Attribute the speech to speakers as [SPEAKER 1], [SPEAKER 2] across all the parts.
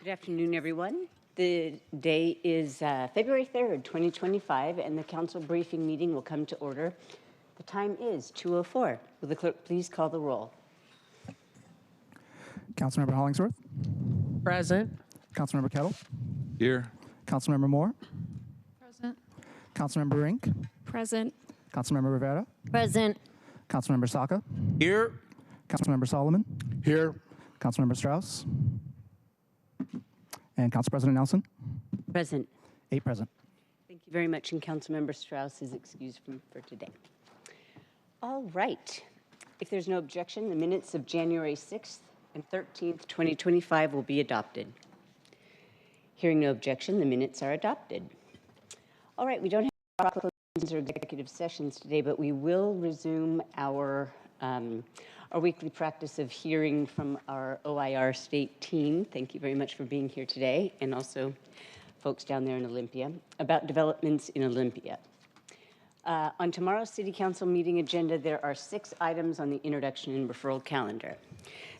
[SPEAKER 1] Good afternoon, everyone. The day is February 3rd, 2025, and the council briefing meeting will come to order. The time is 2:04. Will the clerk please call the roll?
[SPEAKER 2] Councilmember Hollingsworth.
[SPEAKER 3] Present.
[SPEAKER 2] Councilmember Kettle.
[SPEAKER 4] Here.
[SPEAKER 2] Councilmember Moore.
[SPEAKER 5] Present.
[SPEAKER 2] Councilmember Rink.
[SPEAKER 5] Present.
[SPEAKER 2] Councilmember Rivera.
[SPEAKER 5] Present.
[SPEAKER 2] Councilmember Saka.
[SPEAKER 4] Here.
[SPEAKER 2] Councilmember Solomon.
[SPEAKER 4] Here.
[SPEAKER 2] Councilmember Strauss. And Council President Nelson.
[SPEAKER 1] Present.
[SPEAKER 2] 8 present.
[SPEAKER 1] Thank you very much, and Councilmember Strauss is excused for today. All right. If there's no objection, the minutes of January 6th and 13th, 2025 will be adopted. Hearing no objection, the minutes are adopted. All right, we don't have proclamations or executive sessions today, but we will resume our weekly practice of hearing from our OIR state team. Thank you very much for being here today, and also folks down there in Olympia, about developments in Olympia. On tomorrow's City Council meeting agenda, there are 6 items on the introduction and referral calendar.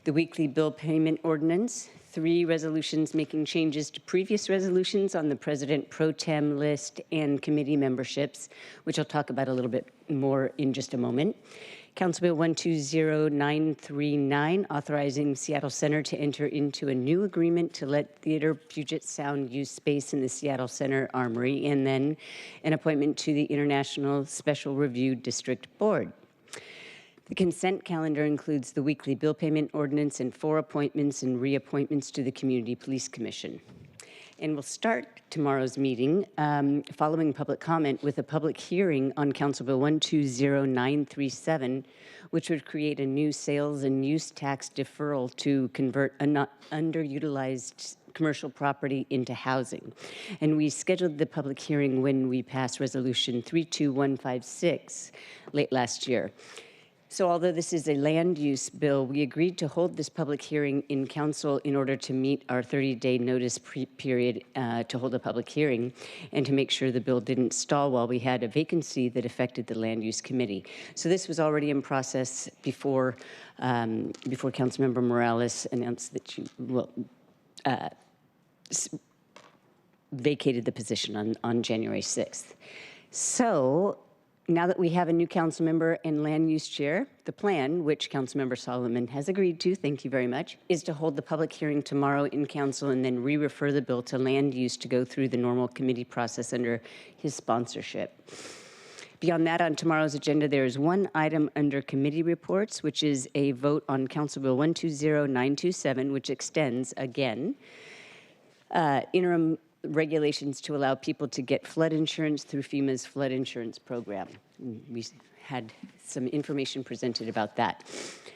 [SPEAKER 1] The weekly bill payment ordinance, 3 resolutions making changes to previous resolutions on the President Pro Tem list and committee memberships, which I'll talk about a little bit more in just a moment. Council Bill 120939, authorizing Seattle Center to enter into a new agreement to let Theater Puget Sound use space in the Seattle Center Armory, and then an appointment to the International Special Review District Board. The consent calendar includes the weekly bill payment ordinance and 4 appointments and reappointments to the Community Police Commission. And we'll start tomorrow's meeting following public comment with a public hearing on Council Bill 120937, which would create a new sales and use tax deferral to convert underutilized commercial property into housing. And we scheduled the public hearing when we passed Resolution 32156 late last year. So although this is a land use bill, we agreed to hold this public hearing in council in order to meet our 30-day notice period to hold a public hearing and to make sure the bill didn't stall while we had a vacancy that affected the land use committee. So this was already in process before Councilmember Morales announced that she vacated the position on January 6th. So now that we have a new council member and land use chair, the plan, which Councilmember Solomon has agreed to, thank you very much, is to hold the public hearing tomorrow in council and then re-refer the bill to land use to go through the normal committee process under his sponsorship. Beyond that, on tomorrow's agenda, there is 1 item under committee reports, which is a vote on Council Bill 120927, which extends, again, interim regulations to allow people to get flood insurance through FEMA's flood insurance program. We had some information presented about that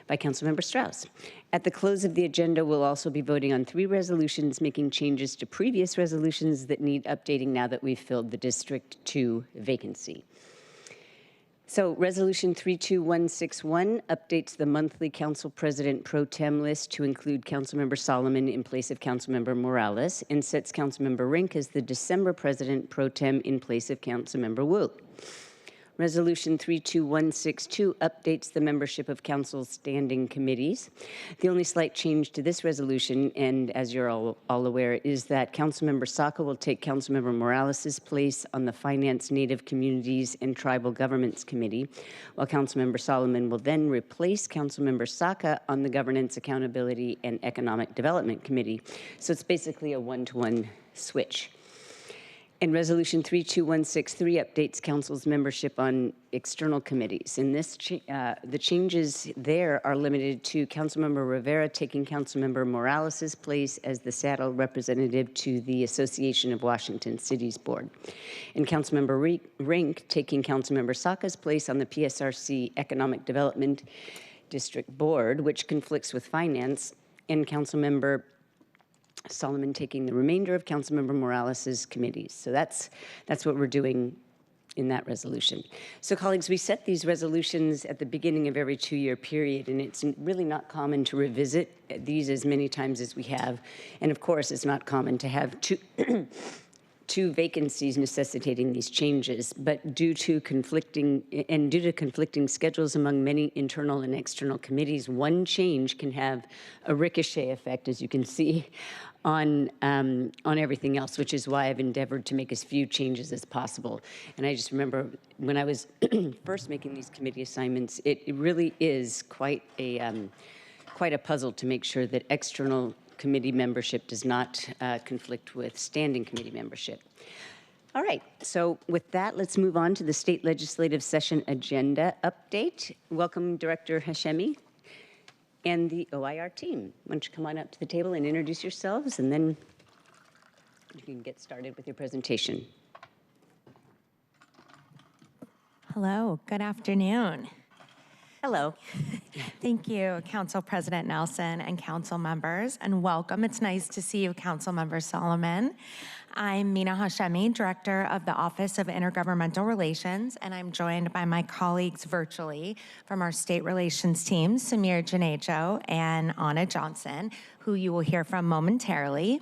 [SPEAKER 1] by Councilmember Strauss. At the close of the agenda, we'll also be voting on 3 resolutions making changes to previous resolutions that need updating now that we've filled the District 2 vacancy. So Resolution 32161 updates the monthly Council President Pro Tem list to include Councilmember Solomon in place of Councilmember Morales and sets Councilmember Rink as the December President Pro Tem in place of Councilmember Wu. Resolution 32162 updates the membership of Council's standing committees. The only slight change to this resolution, and as you're all aware, is that Councilmember Saka will take Councilmember Morales' place on the Finance, Native Communities, and Tribal Governments Committee, while Councilmember Solomon will then replace Councilmember Saka on the Governance, Accountability, and Economic Development Committee. So it's basically a 1-to-1 switch. And Resolution 32163 updates Council's membership on external committees. And this the changes there are limited to Councilmember Rivera taking Councilmember Morales' place as the Seattle representative to the Association of Washington Cities Board, and Councilmember Rink taking Councilmember Saka's place on the PSRC Economic Development District Board, which conflicts with Finance, and Councilmember Solomon taking the remainder of Councilmember Morales' committees. So that's what we're doing in that resolution. So colleagues, we set these resolutions at the beginning of every 2-year period, and it's really not common to revisit these as many times as we have. And of course, it's not common to have two vacancies necessitating these changes, but due to conflicting schedules among many internal and external committees, one change can have a ricochet effect, as you can see, on everything else, which is why I've endeavored to make as few changes as possible. And I just remember when I was first making these committee assignments, it really is quite a puzzle to make sure that external committee membership does not conflict with standing committee membership. All right, so with that, let's move on to the state legislative session agenda update. Welcome, Director Hashemi and the OIR team. Why don't you come on up to the table and introduce yourselves, and then you can get started with your presentation.
[SPEAKER 3] Hello, good afternoon.
[SPEAKER 1] Hello.
[SPEAKER 3] Thank you, Council President Nelson and council members, and welcome. It's nice to see you, Council Member Solomon. I'm Mina Hashemi, Director of the Office of Intergovernmental Relations, and I'm joined by my colleagues virtually from our state relations team, Samir Janejo and Anna Johnson, who you will hear from momentarily.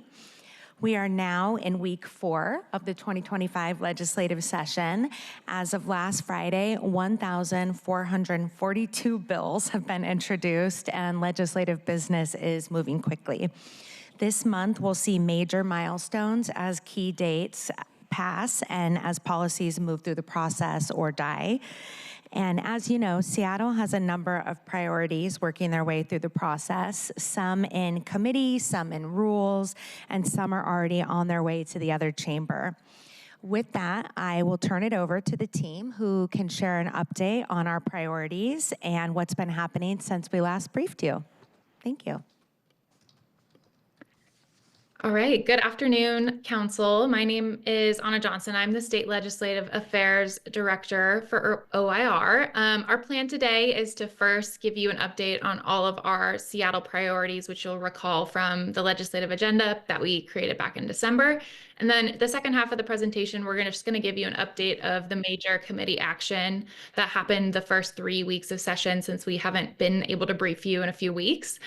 [SPEAKER 3] We are now in week 4 of the 2025 legislative session. As of last Friday, 1,442 bills have been introduced, and legislative business is moving quickly. This month, we'll see major milestones as key dates pass and as policies move through the process or die. And as you know, Seattle has a number of priorities working their way through the process, some in committee, some in rules, and some are already on their way to the other chamber. With that, I will turn it over to the team who can share an update on our priorities and what's been happening since we last briefed you. Thank you.
[SPEAKER 5] All right, good afternoon, Council. My name is Anna Johnson. I'm the State Legislative Affairs Director for OIR. Our plan today is to first give you an update on all of our Seattle priorities, which you'll recall from the legislative agenda that we created back in December. And then the second half of the presentation, we're just going to give you an update of the major committee action that happened the first 3 weeks of session, since we haven't been able to brief you in a few weeks.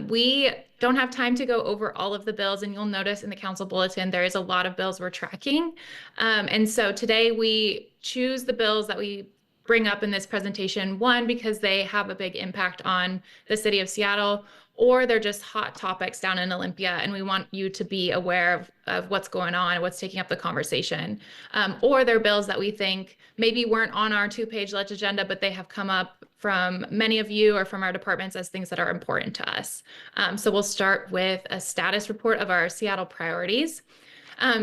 [SPEAKER 5] We don't have time to go over all of the bills, and you'll notice in the council bulletin there is a lot of bills we're tracking. And so today we choose the bills that we bring up in this presentation, one, because they have a big impact on the city of Seattle, or they're just hot topics down in Olympia, and we want you to be aware of what's going on, what's taking up the conversation. Or they're bills that we think maybe weren't on our 2-page ledge agenda, but they have come up from many of you or from our departments as things that are important to us. So we'll start with a status report of our Seattle priorities.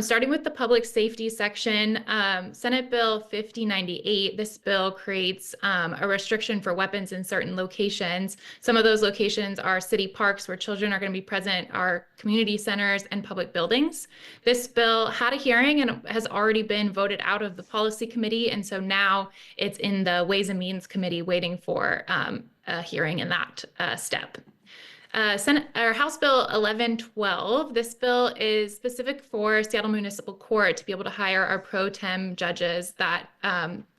[SPEAKER 5] Starting with the public safety section, Senate Bill 5098, this bill creates a restriction for weapons in certain locations. Some of those locations are city parks where children are going to be present, our community centers, and public buildings. This bill had a hearing and has already been voted out of the policy committee, and so now it's in the Ways and Means Committee waiting for a hearing in that step. House Bill 1112, this bill is specific for Seattle Municipal Court to be able to hire our pro tem judges that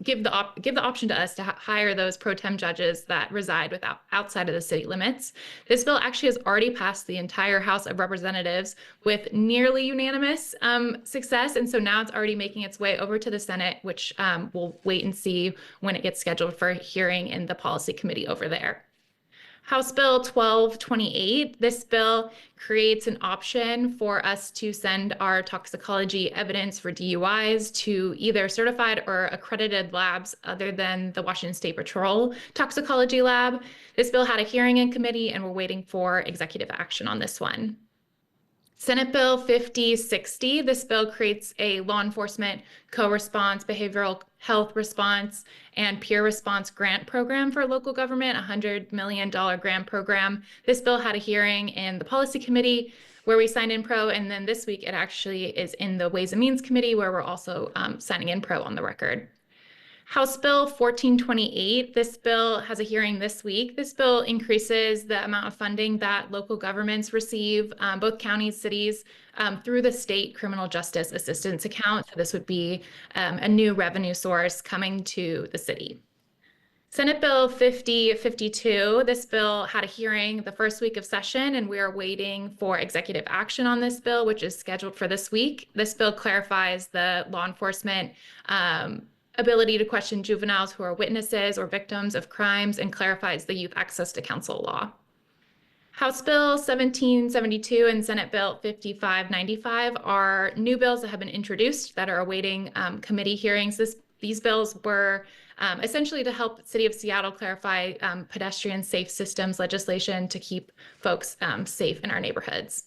[SPEAKER 5] give the option to us to hire those pro tem judges that reside outside of the city limits. This bill actually has already passed the entire House of Representatives with nearly unanimous success, and so now it's already making its way over to the Senate, which we'll wait and see when it gets scheduled for a hearing in the policy committee over there. House Bill 1228, this bill creates an option for us to send our toxicology evidence for DUIs to either certified or accredited labs other than the Washington State Patrol Toxicology Lab. This bill had a hearing in committee, and we're waiting for executive action on this one. Senate Bill 5060, this bill creates a law enforcement co-response, behavioral health response, and peer response grant program for local government, a $100 million grant program. This bill had a hearing in the policy committee where we signed in pro, and then this week it actually is in the Ways and Means Committee where we're also signing in pro on the record. House Bill 1428, this bill has a hearing this week. This bill increases the amount of funding that local governments receive, both counties, cities, through the state criminal justice assistance account. So this would be a new revenue source coming to the city. Senate Bill 5052, this bill had a hearing the first week of session, and we are waiting for executive action on this bill, which is scheduled for this week. This bill clarifies the law enforcement ability to question juveniles who are witnesses or victims of crimes and clarifies the youth access to counsel law. House Bill 1772 and Senate Bill 5595 are new bills that have been introduced that are awaiting committee hearings. These bills were essentially to help the City of Seattle clarify pedestrian safe systems legislation to keep folks safe in our neighborhoods.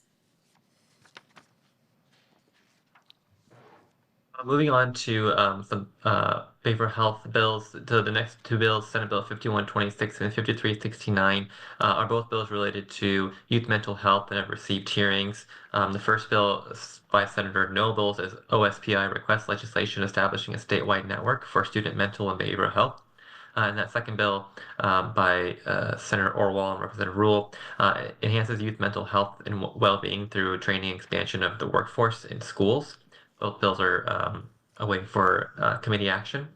[SPEAKER 4] Moving on to some behavioral health bills. So the next two bills, Senate Bill 5126 and 5369, are both bills related to youth mental health and have received hearings. The first bill by Senator Nobles is OSPI request legislation establishing a statewide network for student mental and behavioral health. And that second bill by Senator Orwell and Representative Rule enhances youth mental health and well-being through training and expansion of the workforce in schools. Both bills are awaiting for committee action.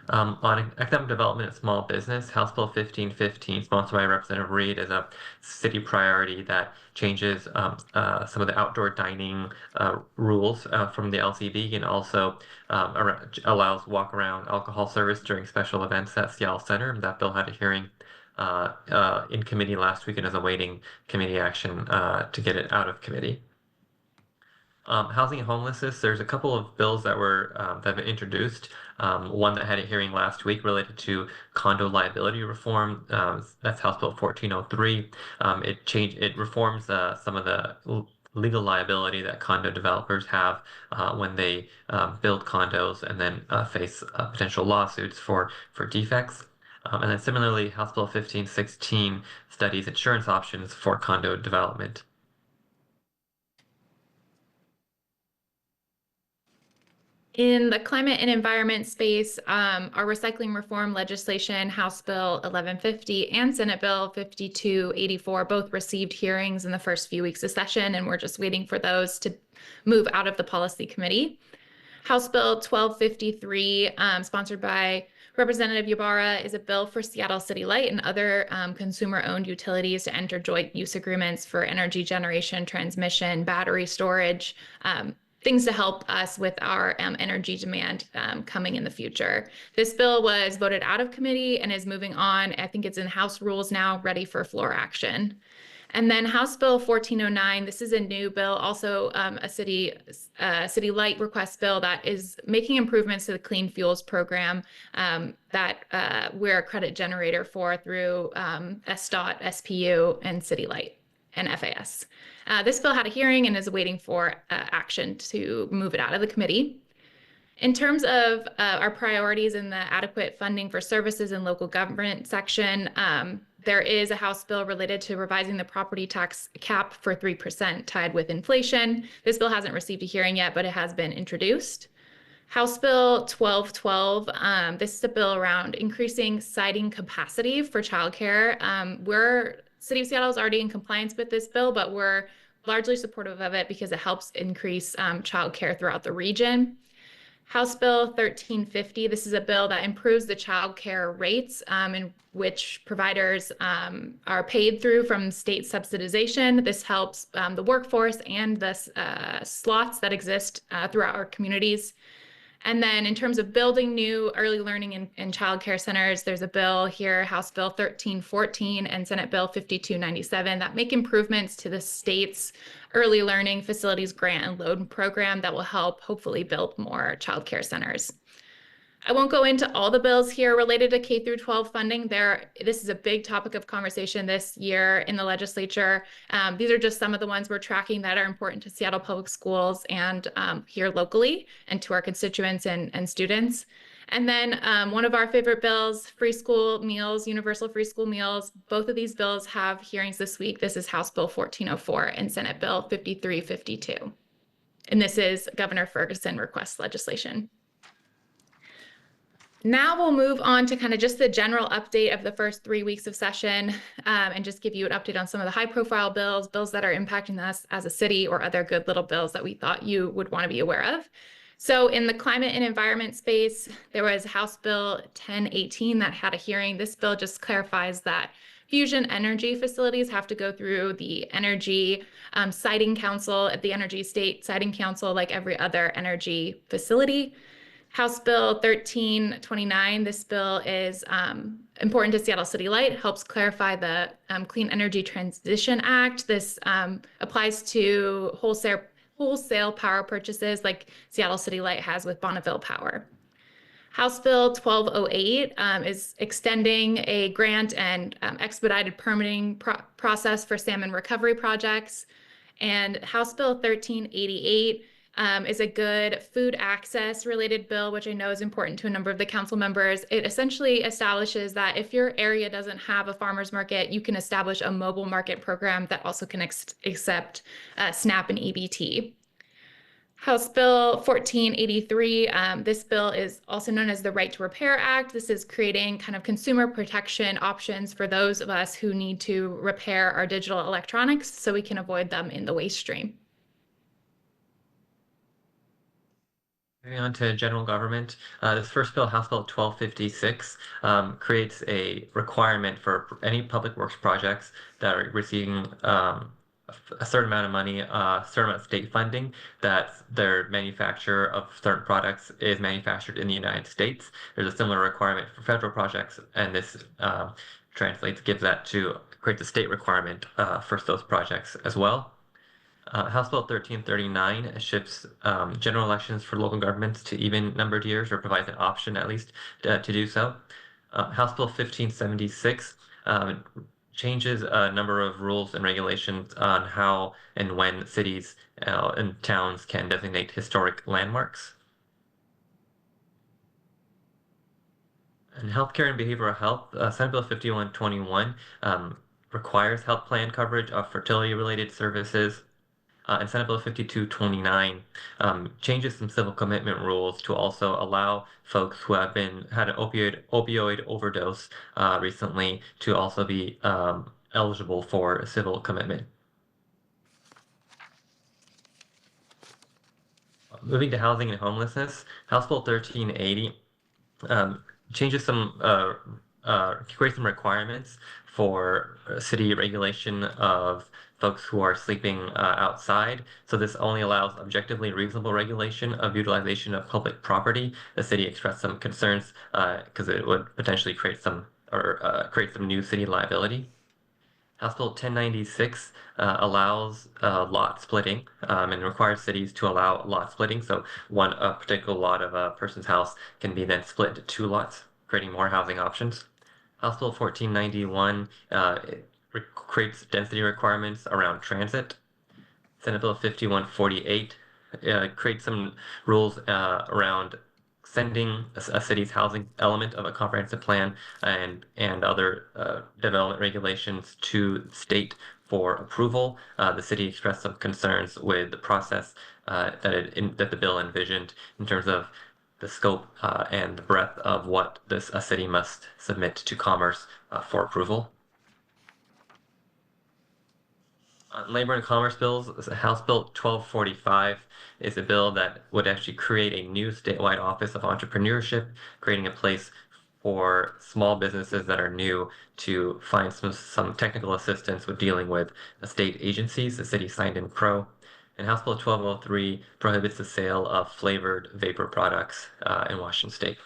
[SPEAKER 4] On economic development and small business, House Bill 1515, sponsored by Representative Reed, is a city priority that changes some of the outdoor dining rules from the LCB and also allows walk-around alcohol service during special events at Seattle Center. That bill had a hearing in committee last week and is awaiting committee action to get it out of committee. Housing and homelessness, there's a couple of bills that were that have been introduced. One that had a hearing last week related to condo liability reform. That's House Bill 1403. It reforms some of the legal liability that condo developers have when they build condos and then face potential lawsuits for defects. And then similarly, House Bill 1516 studies insurance options for condo development.
[SPEAKER 5] In the climate and environment space, our recycling reform legislation, House Bill 1150 and Senate Bill 5284, both received hearings in the first few weeks of session, and we're just waiting for those to move out of the policy committee. House Bill 1253, sponsored by Representative Ybarra, is a bill for Seattle City Light and other consumer-owned utilities to enter joint use agreements for energy generation, transmission, battery storage, things to help us with our energy demand coming in the future. This bill was voted out of committee and is moving on. I think it's in House rules now, ready for floor action. And then House Bill 1409, this is a new bill, also a city light request bill that is making improvements to the Clean Fuels program that we're a credit generator for through SDOT, SPU, and City Light and FAS. This bill had a hearing and is waiting for action to move it out of the committee. In terms of our priorities in the adequate funding for services in local government section, there is a House bill related to revising the property tax cap for 3% tied with inflation. This bill hasn't received a hearing yet, but it has been introduced. House Bill 1212, this is a bill around increasing siting capacity for childcare. City of Seattle is already in compliance with this bill, but we're largely supportive of it because it helps increase childcare throughout the region. House Bill 1350, this is a bill that improves the childcare rates in which providers are paid through from state subsidization. This helps the workforce and the slots that exist throughout our communities. And then in terms of building new early learning and childcare centers, there's a bill here, House Bill 1314 and Senate Bill 5297, that make improvements to the state's early learning facilities grant and loan program that will help hopefully build more childcare centers. I won't go into all the bills here related to K through 12 funding. This is a big topic of conversation this year in the legislature. These are just some of the ones we're tracking that are important to Seattle Public Schools and here locally and to our constituents and students. And then one of our favorite bills, free school meals, universal free school meals. Both of these bills have hearings this week. This is House Bill 1404 and Senate Bill 5352. And this is Governor Ferguson request legislation. Now we'll move on to kind of just the general update of the first 3 weeks of session and just give you an update on some of the high profile bills that are impacting us as a city or other good little bills that we thought you would want to be aware of. So in the climate and environment space, there was House Bill 1018 that had a hearing. This bill just clarifies that fusion energy facilities have to go through the Energy Siting Council at the Energy State Siting Council like every other energy facility. House Bill 1329, this bill is important to Seattle City Light, helps clarify the Clean Energy Transition Act. This applies to wholesale power purchases like Seattle City Light has with Bonneville Power. House Bill 1208 is extending a grant and expedited permitting process for salmon recovery projects. And House Bill 1388 is a good food access related bill, which I know is important to a number of the council members. It essentially establishes that if your area doesn't have a farmer's market, you can establish a mobile market program that also can accept SNAP and EBT. House Bill 1483, this bill is also known as the Right to Repair Act. This is creating kind of consumer protection options for those of us who need to repair our digital electronics so we can avoid them in the waste stream.
[SPEAKER 4] Moving on to general government, this first bill, House Bill 1256, creates a requirement for any public works projects that are receiving a certain amount of money, a certain amount of state funding, that their manufacture of certain products is manufactured in the United States. There's a similar requirement for federal projects, and this gives that to create the state requirement for those projects as well. House Bill 1339 shifts general elections for local governments to even numbered years, or provides an option at least to do so. House Bill 1576 changes a number of rules and regulations on how and when cities and towns can designate historic landmarks. In healthcare and behavioral health, Senate Bill 5121 requires health plan coverage of fertility-related services. And Senate Bill 5229 changes some civil commitment rules to also allow folks who have had an opioid overdose recently to also be eligible for a civil commitment. Moving to housing and homelessness, House Bill 1380 changes creates some requirements for city regulation of folks who are sleeping outside. So this only allows objectively reasonable regulation of utilization of public property. The city expressed some concerns because it would potentially create some new city liability. House Bill 1096 allows lot splitting and requires cities to allow lot splitting. So a particular lot of a person's house can be then split into 2 lots, creating more housing options. House Bill 1491 creates density requirements around transit. Senate Bill 5148 creates some rules around sending a city's housing element of a comprehensive plan and other development regulations to state for approval. The city expressed some concerns with the process that the bill envisioned in terms of the scope and the breadth of what a city must submit to Commerce for approval. Labor and Commerce bills, House Bill 1245 is a bill that would actually create a new statewide Office of Entrepreneurship, creating a place for small businesses that are new to find some technical assistance with dealing with the state agencies. The city signed in pro. And House Bill 1203 prohibits the sale of flavored vapor products in Washington State.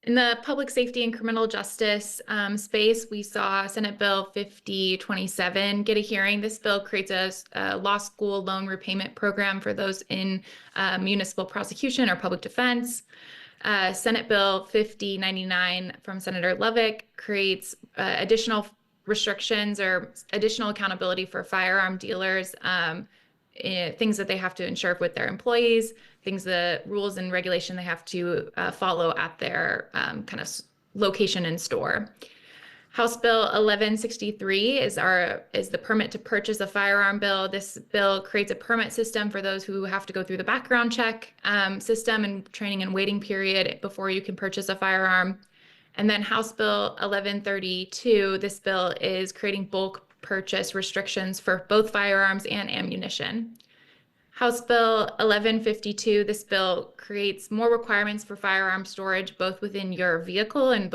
[SPEAKER 5] In the public safety and criminal justice space, we saw Senate Bill 5027 get a hearing. This bill creates a law school loan repayment program for those in municipal prosecution or public defense. Senate Bill 5099 from Senator Lovick creates additional restrictions or additional accountability for firearm dealers, things that they have to ensure with their employees, the rules and regulation they have to follow at their kind of location and store. House Bill 1163 is the permit to purchase a firearm bill. This bill creates a permit system for those who have to go through the background check system and training and waiting period before you can purchase a firearm. And then House Bill 1132, this bill is creating bulk purchase restrictions for both firearms and ammunition. House Bill 1152, this bill creates more requirements for firearm storage, both within your vehicle and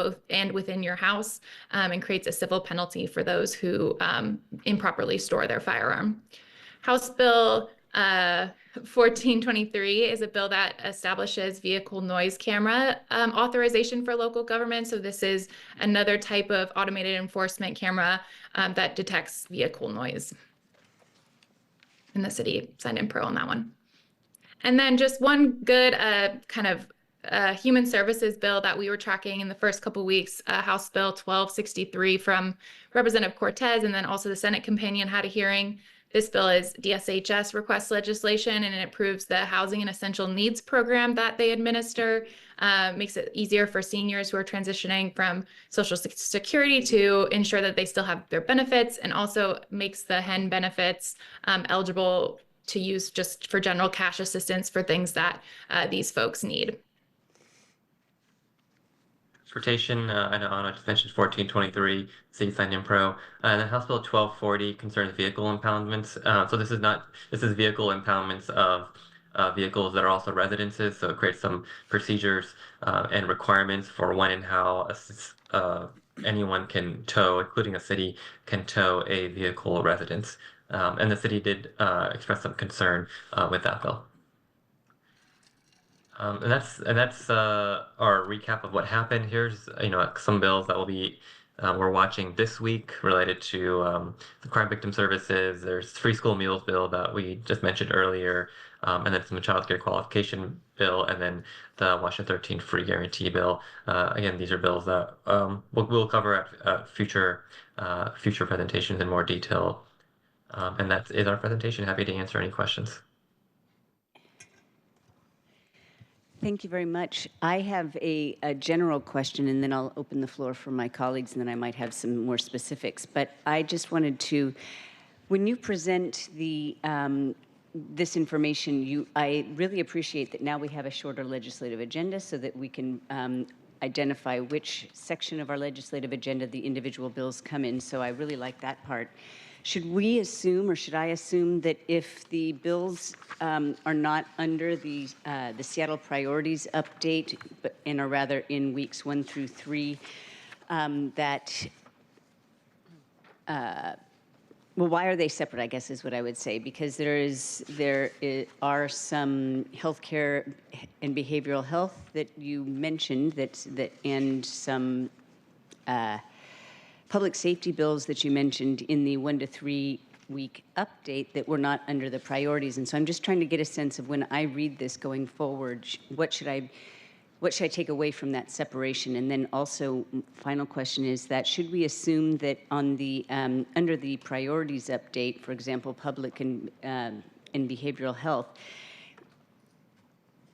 [SPEAKER 5] within your house, and creates a civil penalty for those who improperly store their firearm. House Bill 1423 is a bill that establishes vehicle noise camera authorization for local government. So this is another type of automated enforcement camera that detects vehicle noise. And the city signed in pro on that one. And then just one good kind of human services bill that we were tracking in the first couple of weeks, House Bill 1263 from Representative Cortez, and then also the Senate companion had a hearing. This bill is DSHS request legislation, and it approves the Housing and Essential Needs program that they administer. Makes it easier for seniors who are transitioning from Social Security to ensure that they still have their benefits, and also makes the HEN benefits eligible to use just for general cash assistance for things that these folks need.
[SPEAKER 4] Transportation, I know Anna just mentioned 1423, city signed in pro. And then House Bill 1240 concerns vehicle impoundments. So this is vehicle impoundments of vehicles that are also residences. So it creates some procedures and requirements for when and how anyone can tow, including a city, can tow a vehicle residence. And the city did express some concern with that bill. And that's our recap of what happened. Here's some bills that we're watching this week related to the crime victim services. There's free school meals bill that we just mentioned earlier, and then some child care qualification bill, and then the Washington 13 free guarantee bill. Again, these are bills that we'll cover at future presentations in more detail. And that is our presentation. Happy to answer any questions.
[SPEAKER 1] Thank you very much. I have a general question, and then I'll open the floor for my colleagues, and then I might have some more specifics. But I just wanted to, when you present this information, I really appreciate that now we have a shorter legislative agenda so that we can identify which section of our legislative agenda the individual bills come in. So I really like that part. Should we assume, or should I assume, that if the bills are not under the Seattle priorities update, and are rather in weeks 1 through 3, that, well, why are they separate, I guess is what I would say, because there are some healthcare and behavioral health that you mentioned and some public safety bills that you mentioned in the 1 to 3 week update that were not under the priorities. And so I'm just trying to get a sense of, when I read this going forward, what should I take away from that separation? And then also, final question is that, should we assume that on the under the priorities update, for example, public and behavioral health,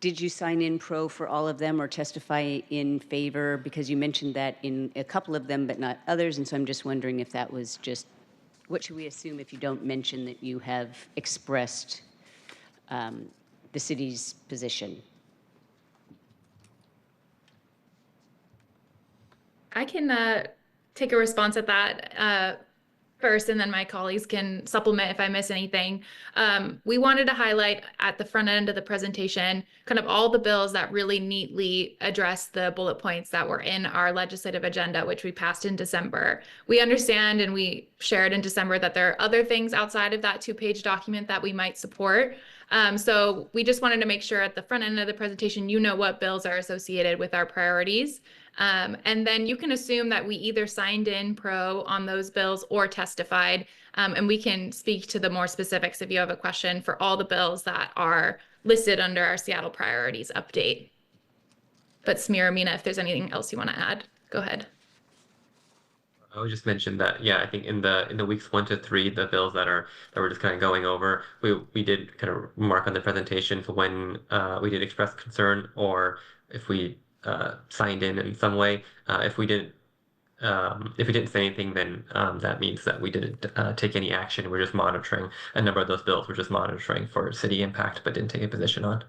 [SPEAKER 1] did you sign in pro for all of them or testify in favor? Because you mentioned that in a couple of them, but not others. And so I'm just wondering if that was just, what should we assume if you don't mention that you have expressed the city's position?
[SPEAKER 5] I can take a response at that first, and then my colleagues can supplement if I miss anything. We wanted to highlight at the front end of the presentation kind of all the bills that really neatly address the bullet points that were in our legislative agenda, which we passed in December. We understand, and we shared in December, that there are other things outside of that 2-page document that we might support. So we just wanted to make sure at the front end of the presentation, you know what bills are associated with our priorities. And then you can assume that we either signed in pro on those bills or testified, and we can speak to the more specifics if you have a question for all the bills that are listed under our Seattle priorities update. But Samir, Amina, if there's anything else you want to add, go ahead.
[SPEAKER 4] I would just mention that, yeah, I think in the weeks 1 to 3, the bills that we're just kind of going over, we did kind of remark on the presentation for when we did express concern, or if we signed in some way. If we didn't say anything, then that means that we didn't take any action. We're just monitoring a number of those bills. We're just monitoring for city impact, but didn't take a position on.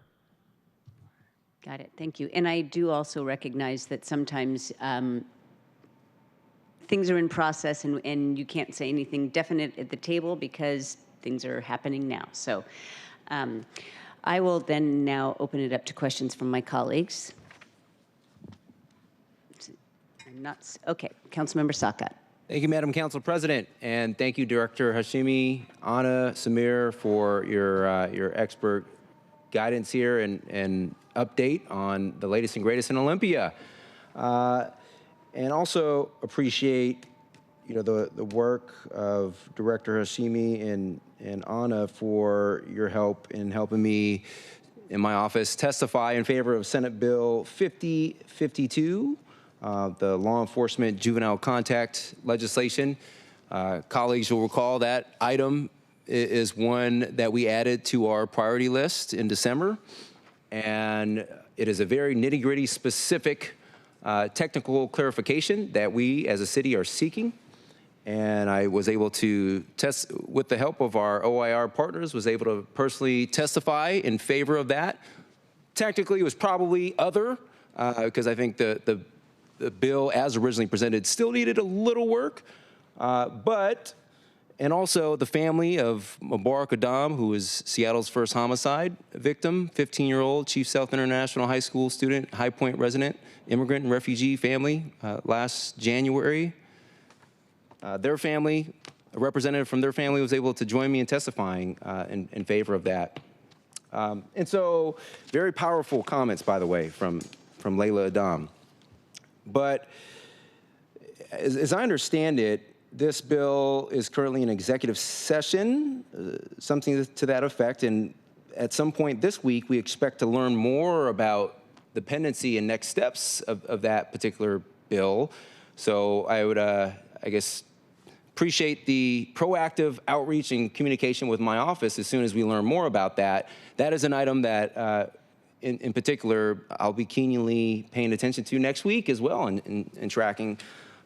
[SPEAKER 4] Got
[SPEAKER 1] it. Thank you. And I do also recognize that sometimes things are in process, and you can't say anything definite at the table because things are happening now. So I will then now open it up to questions from my colleagues. Okay, Councilmember Sakat.
[SPEAKER 6] Thank you, Madam Council President, and thank you, Director Hashimi, Anna, Samir, for your expert guidance here and update on the latest and greatest in Olympia. And also appreciate, the work of Director Hashimi and Anna for your help in helping me in my office testify in favor of Senate Bill 5052, the law enforcement juvenile contact legislation. Colleagues will recall that item is one that we added to our priority list in December. And it is a very nitty-gritty specific technical clarification that we as a city are seeking. And I was able to with the help of our OIR partners, was able to personally testify in favor of that. Technically, it was probably other, because I think the bill as originally presented still needed a little work. And also the family of Mubarak Adam, who was Seattle's first homicide victim, 15-year-old Chief South International High School student, High Point resident, immigrant and refugee family last January. Their family, a representative from their family was able to join me in testifying in favor of that. And so very powerful comments, by the way, from Layla Adam. But as I understand it, this bill is currently in executive session, something to that effect. And at some point this week, we expect to learn more about the pendency and next steps of that particular bill. So I would, I guess, appreciate the proactive outreach and communication with my office as soon as we learn more about that. That is an item that, in particular, I'll be keenly paying attention to next week as well and tracking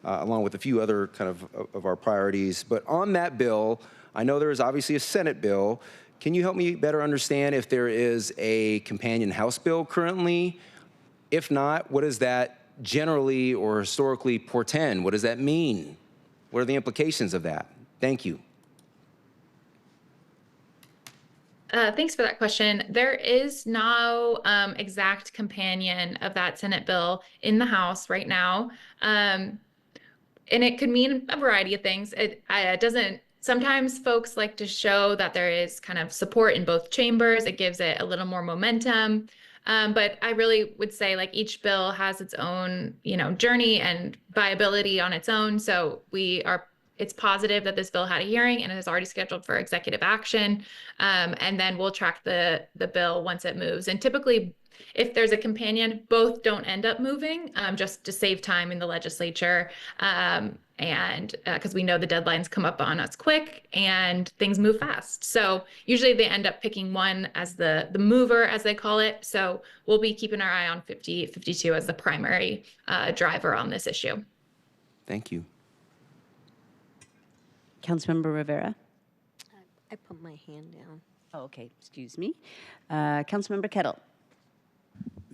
[SPEAKER 6] along with a few other kind of our priorities. But on that bill, I know there is obviously a Senate bill. Can you help me better understand if there is a companion House bill currently? If not, what does that generally or historically portend? What does that mean? What are the implications of that? Thank you.
[SPEAKER 5] Thanks for that question. There is no exact companion of that Senate bill in the House right now. And it could mean a variety of things. It doesn't, sometimes folks like to show that there is kind of support in both chambers. It gives it a little more momentum. But I really would say like each bill has its own, journey and viability on its own. So it's positive that this bill had a hearing and it is already scheduled for executive action. And then we'll track the bill once it moves. And typically, if there's a companion, both don't end up moving, just to save time in the legislature. And because we know the deadlines come up on us quick and things move fast. So usually they end up picking one as the mover, as they call it. So we'll be keeping our eye on 5052 as the primary driver on this issue.
[SPEAKER 6] Thank you.
[SPEAKER 1] Councilmember Rivera.
[SPEAKER 7] I put my hand down.
[SPEAKER 1] Oh, okay, excuse me. Councilmember Kettle.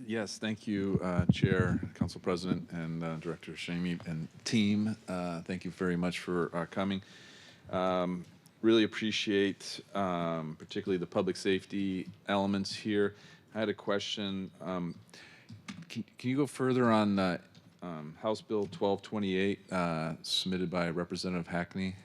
[SPEAKER 8] Yes, thank you, Chair, Council President, and Director Hashimi and team. Thank you very much for coming. Really appreciate particularly the public safety elements here. I had a question. Can you go further on House Bill 1228 submitted by Representative Hackney?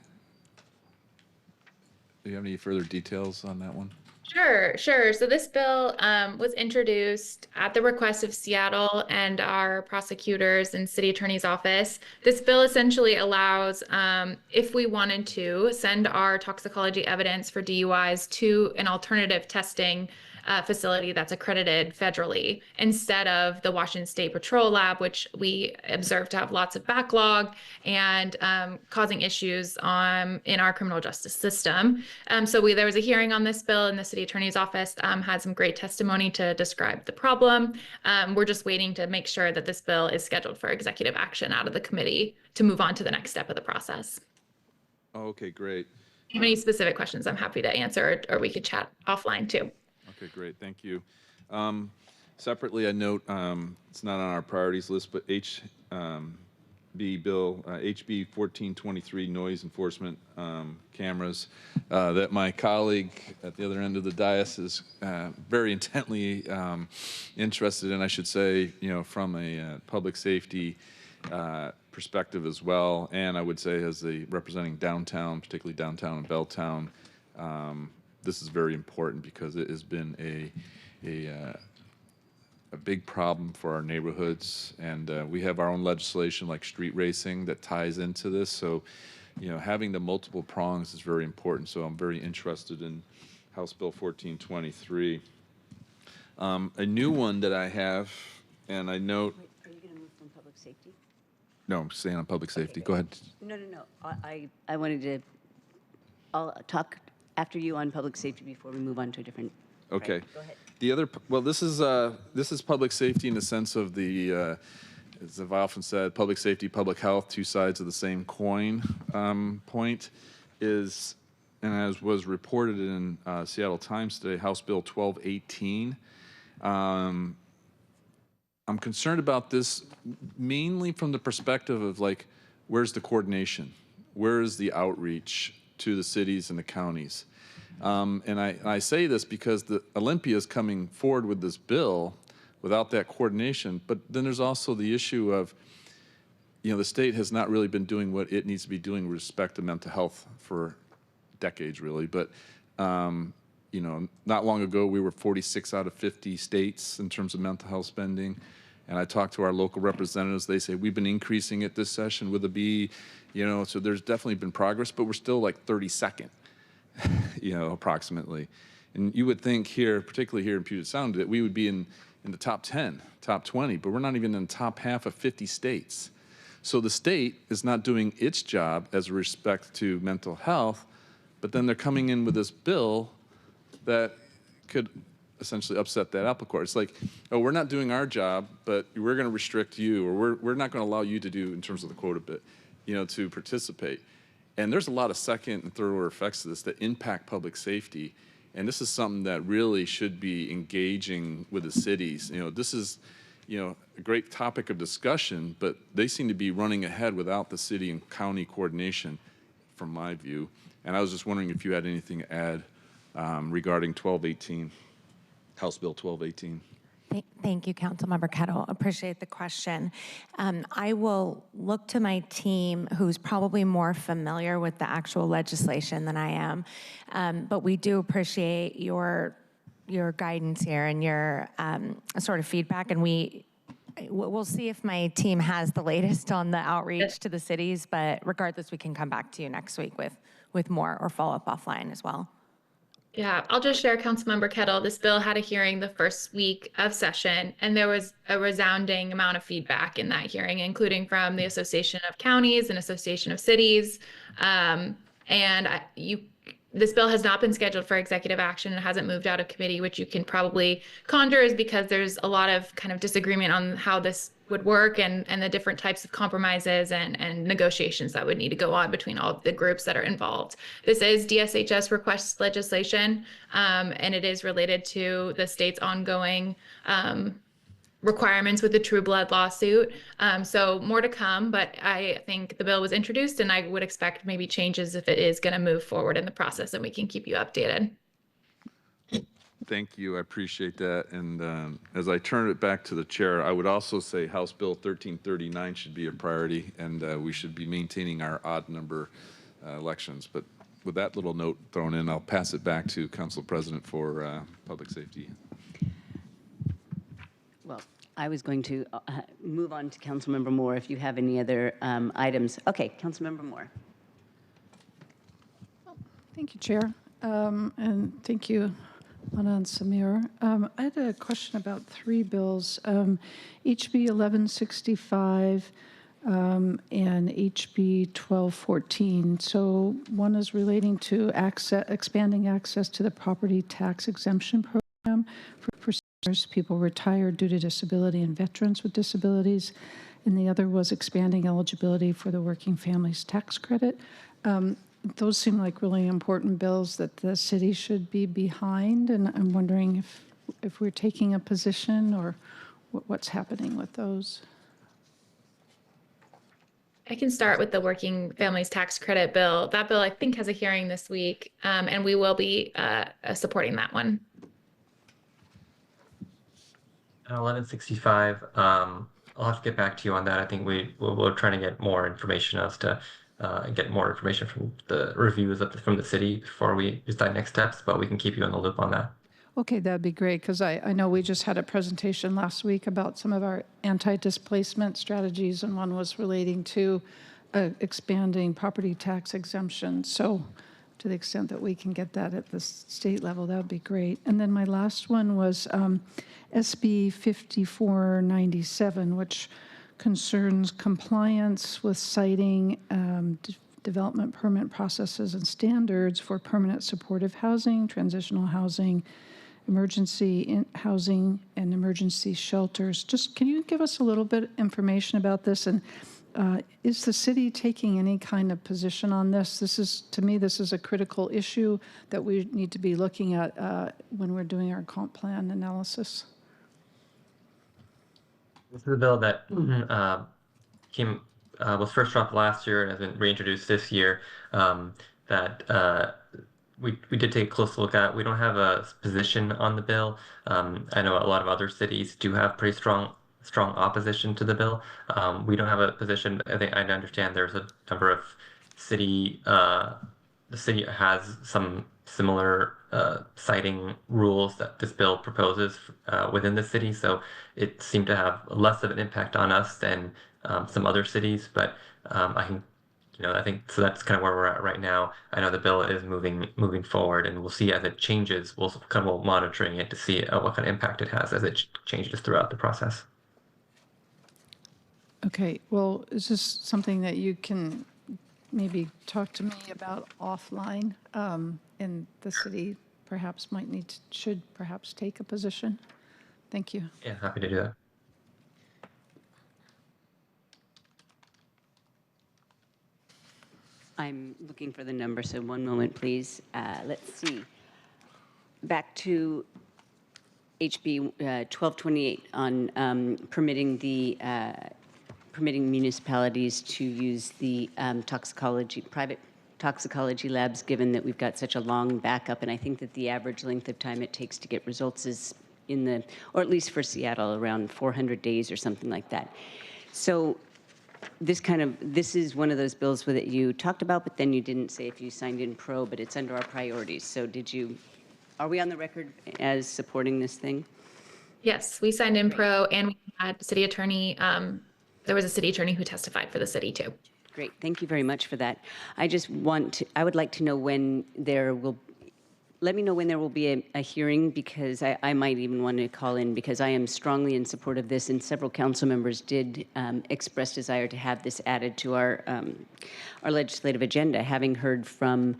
[SPEAKER 8] Do you have any further details on that one?
[SPEAKER 5] Sure. So this bill was introduced at the request of Seattle and our prosecutors and city attorney's office. This bill essentially allows, if we wanted to, send our toxicology evidence for DUIs to an alternative testing facility that's accredited federally instead of the Washington State Patrol Lab, which we observe to have lots of backlog and causing issues in our criminal justice system. So there was a hearing on this bill, and the city attorney's office had some great testimony to describe the problem. We're just waiting to make sure that this bill is scheduled for executive action out of the committee to move on to the next step of the process.
[SPEAKER 8] Oh, okay, great.
[SPEAKER 5] If you have any specific questions, I'm happy to answer, or we could chat offline too.
[SPEAKER 8] Okay, great. Thank you. Separately, I note it's not on our priorities list, but be Bill HB 1423, noise enforcement cameras, that my colleague at the other end of the dais is very intently interested in, I should say, from a public safety perspective as well. And I would say as the representing downtown, particularly downtown and Belltown, this is very important because it has been a big problem for our neighborhoods, and we have our own legislation like street racing that ties into this. So, having the multiple prongs is very important. So I'm very interested in House Bill 1423. A new one that I have, and I note.
[SPEAKER 1] Wait, are you going to move from public safety?
[SPEAKER 8] No, I'm staying on public safety.
[SPEAKER 1] Okay.
[SPEAKER 8] Go ahead.
[SPEAKER 1] No. I wanted to. I'll talk after you on public safety before we move on to a different.
[SPEAKER 8] Okay.
[SPEAKER 1] Right, go ahead.
[SPEAKER 8] The other, well, this is public safety in the sense of the, as I've often said, public safety, public health, two sides of the same coin. Point is, and as was reported in Seattle Times today, House Bill 1218. I'm concerned about this mainly from the perspective of like, where's the coordination? Where is the outreach to the cities and the counties? And I say this because the Olympia is coming forward with this bill without that coordination. But then there's also the issue of, the state has not really been doing what it needs to be doing with respect to mental health for decades, really. But, not long ago, we were 46 out of 50 states in terms of mental health spending. And I talked to our local representatives. They say, we've been increasing it this session with a B, so there's definitely been progress, but we're still like 32nd. Approximately. And you would think here, particularly here in Puget Sound, that we would be in the top 10, top 20, but we're not even in the top half of 50 states. So the state is not doing its job as respect to mental health, but then they're coming in with this bill that could essentially upset that apple cart. It's like, oh, we're not doing our job, but we're going to restrict you, or we're not going to allow you to do, in terms of the quota bit, to participate. And there's a lot of second and third order effects to this that impact public safety. And this is something that really should be engaging with the cities. This is, a great topic of discussion, but they seem to be running ahead without the city and county coordination, from my view. And I was just wondering if you had anything to add regarding 1218, House Bill 1218.
[SPEAKER 3] Thank you, Councilmember Kettle. Appreciate the question. I will look to my team, who's probably more familiar with the actual legislation than I am. But we do appreciate your guidance here and your sort of feedback. And we'll see if my team has the latest on the outreach to the cities. But regardless, we can come back to you next week with more or follow up offline as well.
[SPEAKER 5] Yeah, I'll just share, Councilmember Kettle. This bill had a hearing the first week of session, and there was a resounding amount of feedback in that hearing, including from the Association of Counties and Association of Cities. This bill has not been scheduled for executive action. It hasn't moved out of committee, which you can probably conjure is because there's a lot of kind of disagreement on how this would work and the different types of compromises and negotiations that would need to go on between all of the groups that are involved. This is DSHS request legislation, and it is related to the state's ongoing requirements with the True Blood lawsuit. So more to come, but I think the bill was introduced and I would expect maybe changes if it is going to move forward in the process, and we can keep you updated.
[SPEAKER 8] Thank you. I appreciate that. And as I turn it back to the chair, I would also say House Bill 1339 should be a priority, and we should be maintaining our odd number elections. But with that little note thrown in, I'll pass it back to Council President for Public Safety.
[SPEAKER 1] Well, I was going to move on to Councilmember Moore if you have any other items. Okay, Councilmember Moore.
[SPEAKER 9] Thank you, Chair. And thank you, Lana and Samir. I had a question about three bills, HB 1165 and HB 1214. So one is relating to expanding access to the property tax exemption program for seniors, people retired due to disability, and veterans with disabilities. And the other was expanding eligibility for the Working Families Tax Credit. Those seem like really important bills that the city should be behind, and I'm wondering if we're taking a position or what's happening with those.
[SPEAKER 5] I can start with the Working Families Tax Credit bill. That bill, I think, has a hearing this week, and we will be supporting that one.
[SPEAKER 4] 1165. I'll have to get back to you on that. I think we're trying to get more information as to get more information from the reviews from the city before we decide next steps, but we can keep you in the loop on that.
[SPEAKER 9] Okay, that'd be great, because I know we just had a presentation last week about some of our anti-displacement strategies, and one was relating to expanding property tax exemption. So to the extent that we can get that at the state level, that would be great. And then my last one was SB 5497, which concerns compliance with citing development permit processes and standards for permanent supportive housing, transitional housing, emergency housing, and emergency shelters. Just can you give us a little bit of information about this? And is the city taking any kind of position on this? To me, this is a critical issue that we need to be looking at when we're doing our comp plan analysis.
[SPEAKER 4] This is a bill that was first dropped last year and has been reintroduced this year. That we did take a close look at. We don't have a position on the bill. I know a lot of other cities do have pretty strong opposition to the bill. We don't have a position. I understand there's a number of the city has some similar citing rules that this bill proposes within the city, so it seemed to have less of an impact on us than some other cities. But I think so. That's kind of where we're at right now. I know the bill is moving forward, and we'll see as it changes. We'll kind of monitoring it to see what kind of impact it has as it changes throughout the process.
[SPEAKER 9] Okay, well, is this something that you can maybe talk to me about offline? And the city perhaps should perhaps take a position? Thank you.
[SPEAKER 4] Yeah, happy to do that.
[SPEAKER 1] I'm looking for the number, so one moment, please. Let's see. Back to HB 1228 on permitting municipalities to use the private toxicology labs, given that we've got such a long backup. And I think that the average length of time it takes to get results is or at least for Seattle, around 400 days or something like that. So this is one of those bills that you talked about, but then you didn't say if you signed in pro, but it's under our priorities. So are we on the record as supporting this thing?
[SPEAKER 5] Yes, we signed in pro, and we had city attorney, there was a city attorney who testified for the city too.
[SPEAKER 1] Great, thank you very much for that. I would like to know let me know when there will be a hearing, because I might even want to call in, because I am strongly in support of this, and several council members did express desire to have this added to our legislative agenda, having heard from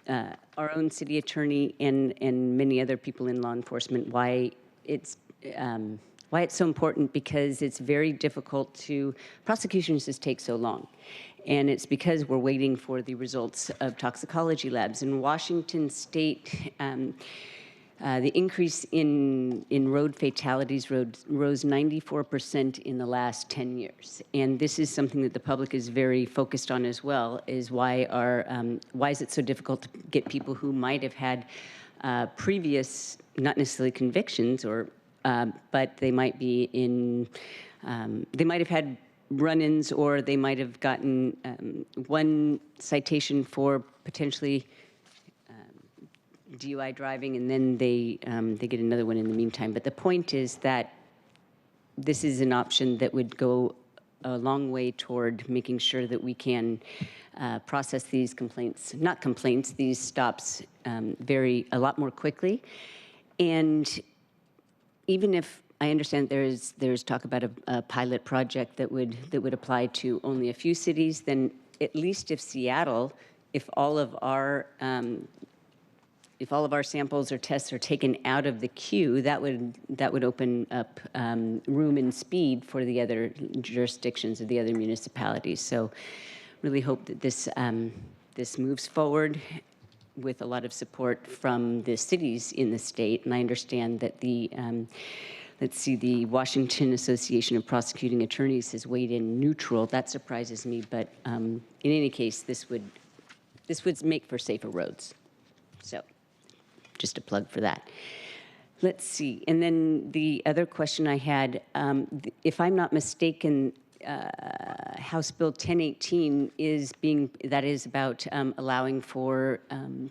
[SPEAKER 1] our own city attorney and many other people in law enforcement why it's so important, because it's very difficult prosecutions just take so long. And it's because we're waiting for the results of toxicology labs. In Washington State, the increase in road fatalities rose 94% in the last 10 years. And this is something that the public is very focused on as well, is why is it so difficult to get people who might have had previous, not necessarily convictions, but they might have had run-ins, or they might have gotten one citation for potentially DUI driving, and then they get another one in the meantime. But the point is that this is an option that would go a long way toward making sure that we can process these these stops a lot more quickly. And even if I understand there's talk about a pilot project that would apply to only a few cities, then at least if Seattle, if all of our samples or tests are taken out of the queue, that would open up room and speed for the other jurisdictions of the other municipalities. So really hope that this moves forward with a lot of support from the cities in the state. And I understand that the Let's see, the Washington Association of Prosecuting Attorneys has weighed in neutral. That surprises me, but in any case, this would make for safer roads. So just a plug for that. Let's see, and then the other question I had, if I'm not mistaken, House Bill 1018 is about allowing for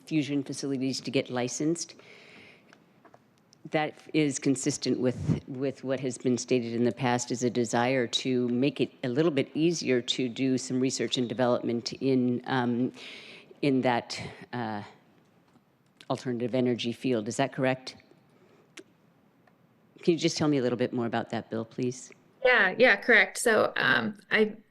[SPEAKER 1] fusion facilities to get licensed. That is consistent with what has been stated in the past as a desire to make it a little bit easier to do some research and development in that alternative energy field. Is that correct? Can you just tell me a little bit more about that bill, please?
[SPEAKER 5] Yeah, correct. So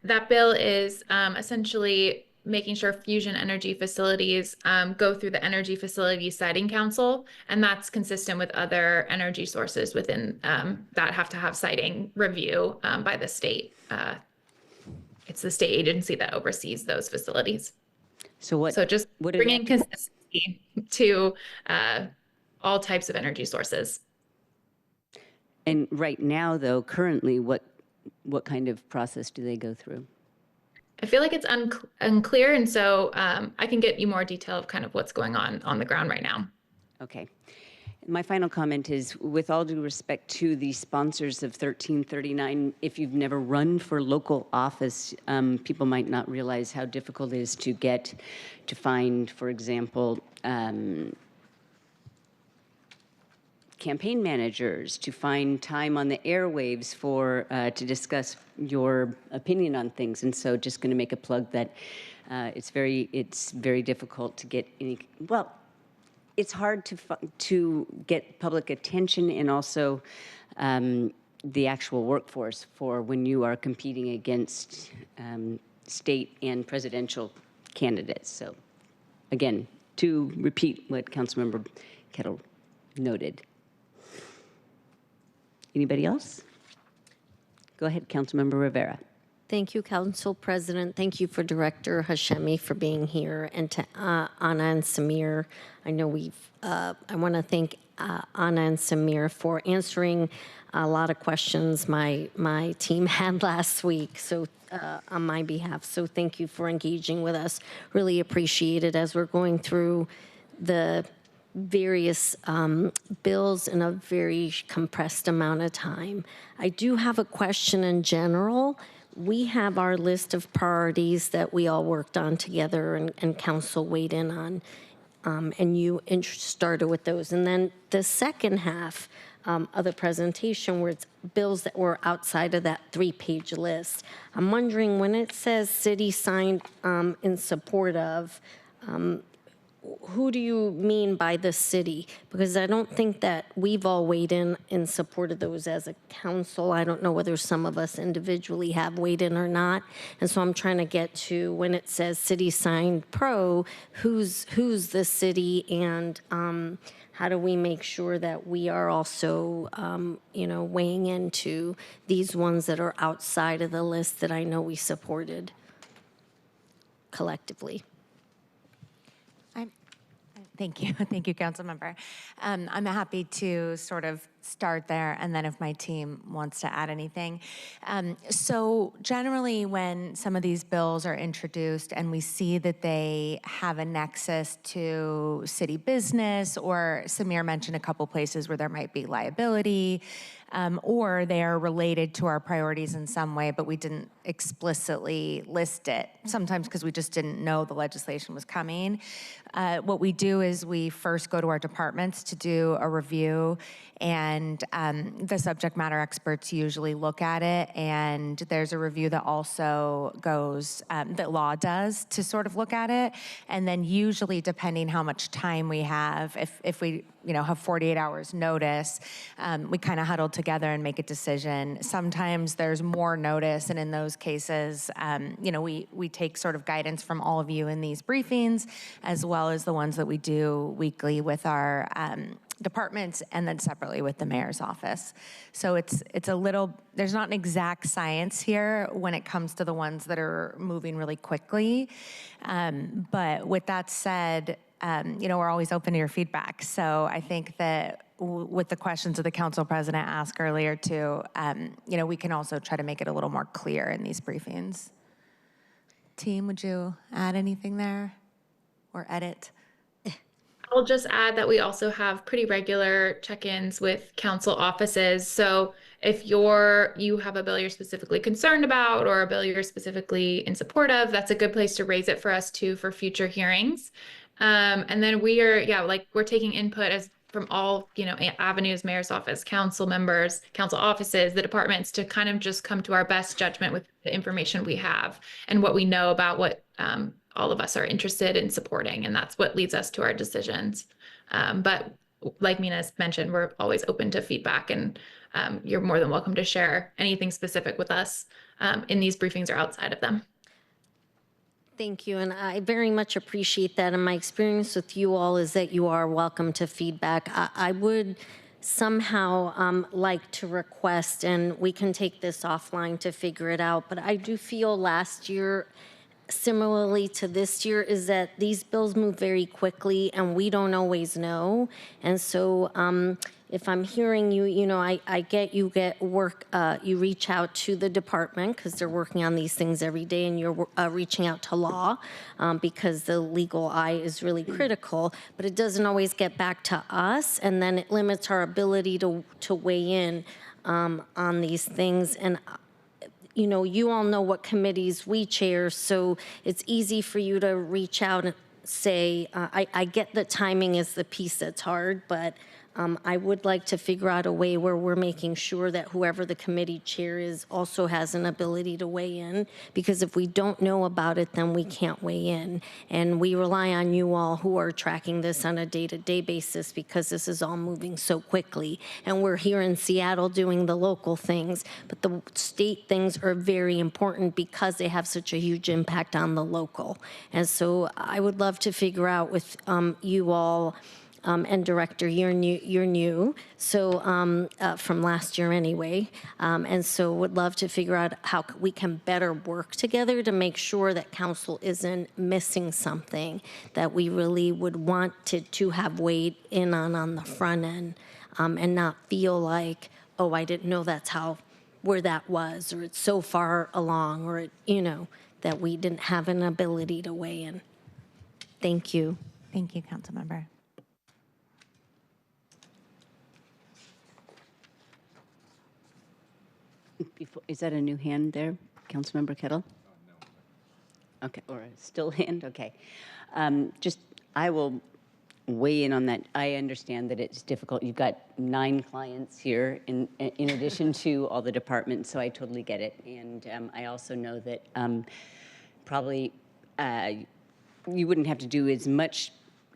[SPEAKER 5] that bill is essentially making sure fusion energy facilities go through the Energy Facility Siting Council, and that's consistent with other energy sources within that have to have siting review by the state. It's the state agency that oversees those facilities.
[SPEAKER 1] So
[SPEAKER 5] just bringing consistency to all types of energy sources.
[SPEAKER 1] And right now, though, currently, what kind of process do they go through?
[SPEAKER 5] I feel like it's unclear, and so I can get you more detail of kind of what's going on the ground right now.
[SPEAKER 1] Okay. My final comment is, with all due respect to the sponsors of 1339, if you've never run for local office, people might not realize how difficult it is to find, for example, campaign managers, to find time on the airwaves to discuss your opinion on things. And so just going to make a plug that it's very difficult to get any, well, it's hard to get public attention, and also the actual workforce for when you are competing against state and presidential candidates. So again, to repeat what Councilmember Kettle noted. Anybody else? Go ahead, Councilmember Rivera.
[SPEAKER 7] Thank you, Council President. Thank you for Director Hashemi for being here, and to Anna and Samir. I know I want to thank Anna and Samir for answering a lot of questions my team had last week. So on my behalf, so thank you for engaging with us. Really appreciate it as we're going through the various bills in a very compressed amount of time. I do have a question in general. We have our list of priorities that we all worked on together and council weighed in on, and you started with those. And then the second half of the presentation, where it's bills that were outside of that 3-page list. I'm wondering, when it says city signed in support of, who do you mean by the city? Because I don't think that we've all weighed in support of those as a council. I don't know whether some of us individually have weighed in or not. And so I'm trying to get to, when it says city signed pro, who's the city, and how do we make sure that we are also, weighing into these ones that are outside of the list that I know we supported collectively?
[SPEAKER 3] Thank you. Thank you, Councilmember. I'm happy to sort of start there, and then if my team wants to add anything. So generally, when some of these bills are introduced and we see that they have a nexus to city business, or Samir mentioned a couple places where there might be liability, or they are related to our priorities in some way, but we didn't explicitly list it, sometimes because we just didn't know the legislation was coming. What we do is we first go to our departments to do a review, and the subject matter experts usually look at it, and there's a review that also goes, that law does, to sort of look at it. And then usually, depending how much time we have, if we have 48 hours notice, we kind of huddle together and make a decision. Sometimes there's more notice, and in those cases, we take sort of guidance from all of you in these briefings, as well as the ones that we do weekly with our departments, and then separately with the mayor's office. So it's a little, there's not an exact science here when it comes to the ones that are moving really quickly. But with that said, we're always open to your feedback. So I think that with the questions that the council president asked earlier too, we can also try to make it a little more clear in these briefings. Team, would you add anything there or edit?
[SPEAKER 5] I'll just add that we also have pretty regular check-ins with council offices. So if you have a bill you're specifically concerned about or a bill you're specifically in support of, that's a good place to raise it for us too for future hearings. And then we're taking input from all, avenues, mayor's office, council members, council offices, the departments, to kind of just come to our best judgment with the information we have and what we know about what all of us are interested in supporting. And that's what leads us to our decisions. But like Mina mentioned, we're always open to feedback, and you're more than welcome to share anything specific with us in these briefings or outside of them.
[SPEAKER 7] Thank you, and I very much appreciate that. And my experience with you all is that you are welcome to feedback. I would somehow like to request, and we can take this offline to figure it out, but I do feel last year, similarly to this year, is that these bills move very quickly and we don't always know. And so if I'm hearing you, I get you you reach out to the department because they're working on these things every day, and you're reaching out to law because the legal eye is really critical, but it doesn't always get back to us, and then it limits our ability to weigh in on these things. And you all know what committees we chair, so it's easy for you to reach out and say, I get that timing is the piece that's hard, but I would like to figure out a way where we're making sure that whoever the committee chair is also has an ability to weigh in, because if we don't know about it, then we can't weigh in. And we rely on you all who are tracking this on a day-to-day basis, because this is all moving so quickly. And we're here in Seattle doing the local things, but the state things are very important because they have such a huge impact on the local. And so I would love to figure out with you all, and Director, you're new, so from last year anyway, and so would love to figure out how we can better work together to make sure that council isn't missing something that we really would want to have weighed in on the front end, and not feel like, oh, I didn't know that's where that was, or it's so far along, or that we didn't have an ability to weigh in. Thank you.
[SPEAKER 3] Thank you, Councilmember.
[SPEAKER 1] Is that a new hand there, Councilmember Kettle? No. Okay, or a still hand, okay. I will weigh in on that. I understand that it's difficult. You've got 9 clients here in addition to all the departments, so I totally get it. And I also know that probably you wouldn't have to do as much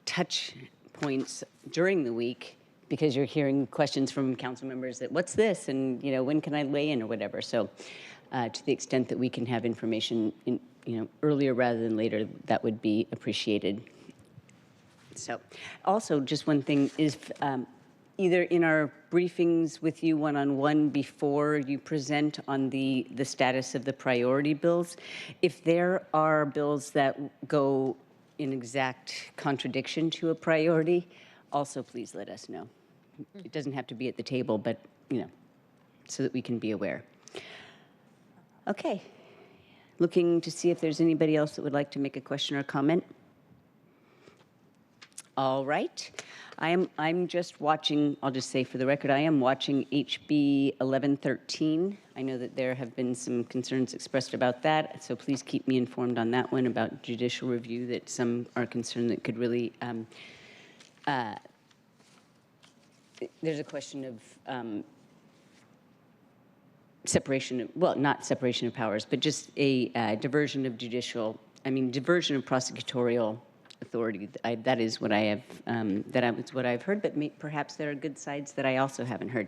[SPEAKER 1] touch points during the week, because you're hearing questions from council members that, what's this? And, when can I weigh in or whatever. So to the extent that we can have information earlier rather than later, that would be appreciated. So also just one thing is either in our briefings with you one-on-one before you present on the status of the priority bills, if there are bills that go in exact contradiction to a priority, also please let us know. It doesn't have to be at the table, but, so that we can be aware. Okay. Looking to see if there's anybody else that would like to make a question or comment. All right. I'm just watching, I'll just say for the record, I am watching HB 1113. I know that there have been some concerns expressed about that, so please keep me informed on that one about judicial review, that some are concerned that could really there's a question of not separation of powers, but just a diversion of prosecutorial authority. That is what I have. That is what I've heard. But perhaps there are good sides that I also haven't heard.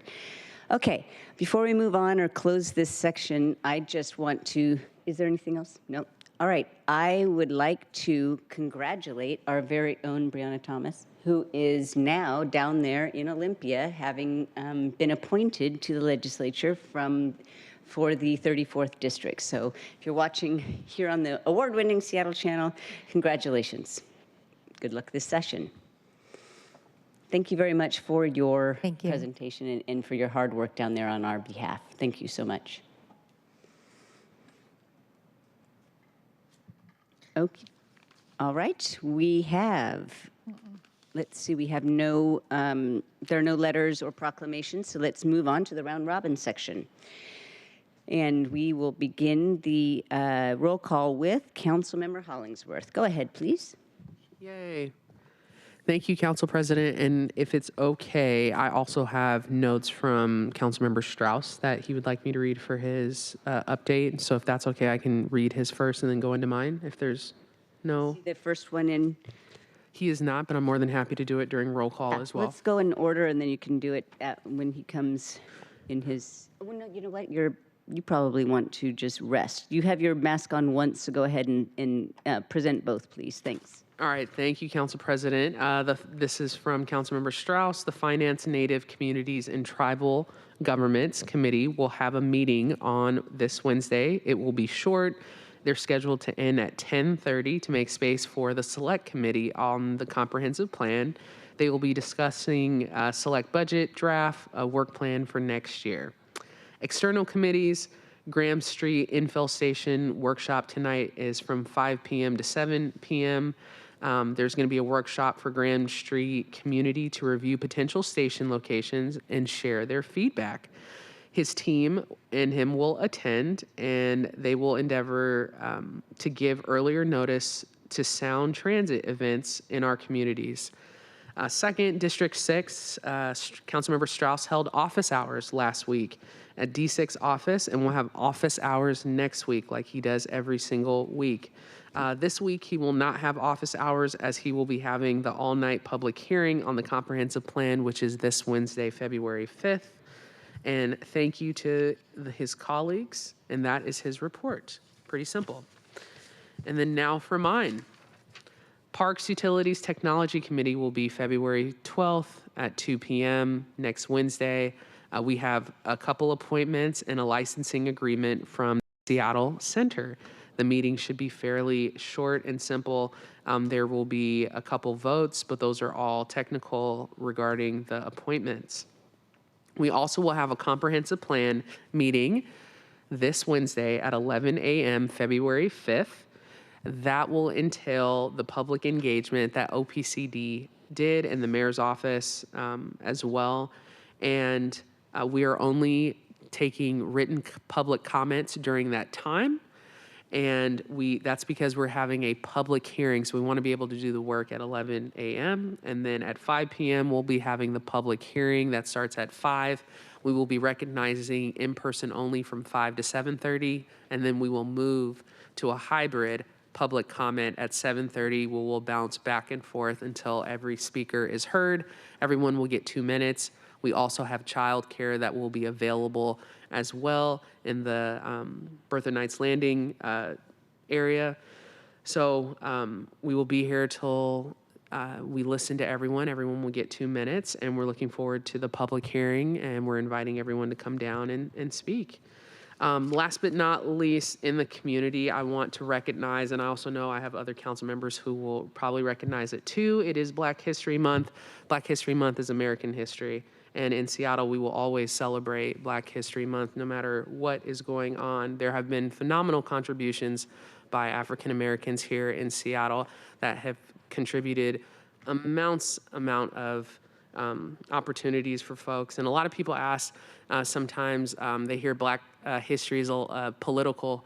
[SPEAKER 1] Okay. Before we move on or close this section, I just want to. Is there anything else? No. All right. I would like to congratulate our very own Brianna Thomas, who is now down there in Olympia, having been appointed to the legislature for the 34th district. So if you're watching here on the award-winning Seattle channel, congratulations. Good luck this session. Thank you very much for your
[SPEAKER 3] Thank you.
[SPEAKER 1] presentation and for your hard work down there on our behalf. Thank you so much. Okay. All right. We have, let's see, we have no, there are no letters or proclamations, so let's move on to the round robin section. And we will begin the roll call with Councilmember Hollingsworth. Go ahead, please.
[SPEAKER 10] Yay. Thank you, Council President. And if it's okay, I also have notes from Councilmember Strauss that he would like me to read for his update. So if that's okay, I can read his first and then go into mine if there's no.
[SPEAKER 1] The first one in.
[SPEAKER 10] He is not, but I'm more than happy to do it during roll call as well.
[SPEAKER 1] Let's go in order, and then you can do it when he comes in his. Oh, no, you know what? You probably want to just rest. You have your mask on once, so go ahead and present both, please. Thanks.
[SPEAKER 10] All right, thank you, Council President. This is from Councilmember Strauss. The Finance, Native Communities, and Tribal Governments Committee will have a meeting on this Wednesday. It will be short. They're scheduled to end at 10:30 to make space for the Select Committee on the Comprehensive Plan. They will be discussing Select Budget Draft, a work plan for next year. External committees, Graham Street Infill Station workshop tonight is from 5 p.m. to 7 p.m. There's going to be a workshop for Graham Street community to review potential station locations and share their feedback. His team and him will attend, and they will endeavor to give earlier notice to sound transit events in our communities. Second, District 6, Councilmember Strauss held office hours last week at D6 office, and we'll have office hours next week like he does every single week. This week, he will not have office hours as he will be having the all-night public hearing on the comprehensive plan, which is this Wednesday, February 5th. And thank you to his colleagues, and that is his report. Pretty simple. And then now for mine. Parks, Utilities, Technology Committee will be February 12th at 2 p.m. next Wednesday. We have a couple appointments and a licensing agreement from Seattle Center. The meeting should be fairly short and simple. There will be a couple votes, but those are all technical regarding the appointments. We also will have a comprehensive plan meeting this Wednesday at 11 a.m. February 5th. That will entail the public engagement that OPCD did in the mayor's office as well. And we are only taking written public comments during that time. And that's because we're having a public hearing. So we want to be able to do the work at 11 a.m. And then at 5 p.m., we'll be having the public hearing that starts at 5. We will be recognizing in person only from 5 to 7:30. And then we will move to a hybrid public comment at 7:30. We'll bounce back and forth until every speaker is heard. Everyone will get 2 minutes. We also have childcare that will be available as well in the Bertha Knights Landing area. So we will be here till we listen to everyone. Everyone will get 2 minutes, and we're looking forward to the public hearing, and we're inviting everyone to come down and speak. Last but not least, in the community, I want to recognize, and I also know I have other council members who will probably recognize it too, it is Black History Month. Black History Month is American history. And in Seattle, we will always celebrate Black History Month no matter what is going on. There have been phenomenal contributions by African Americans here in Seattle that have contributed amount of opportunities for folks. And a lot of people ask sometimes, they hear Black history is political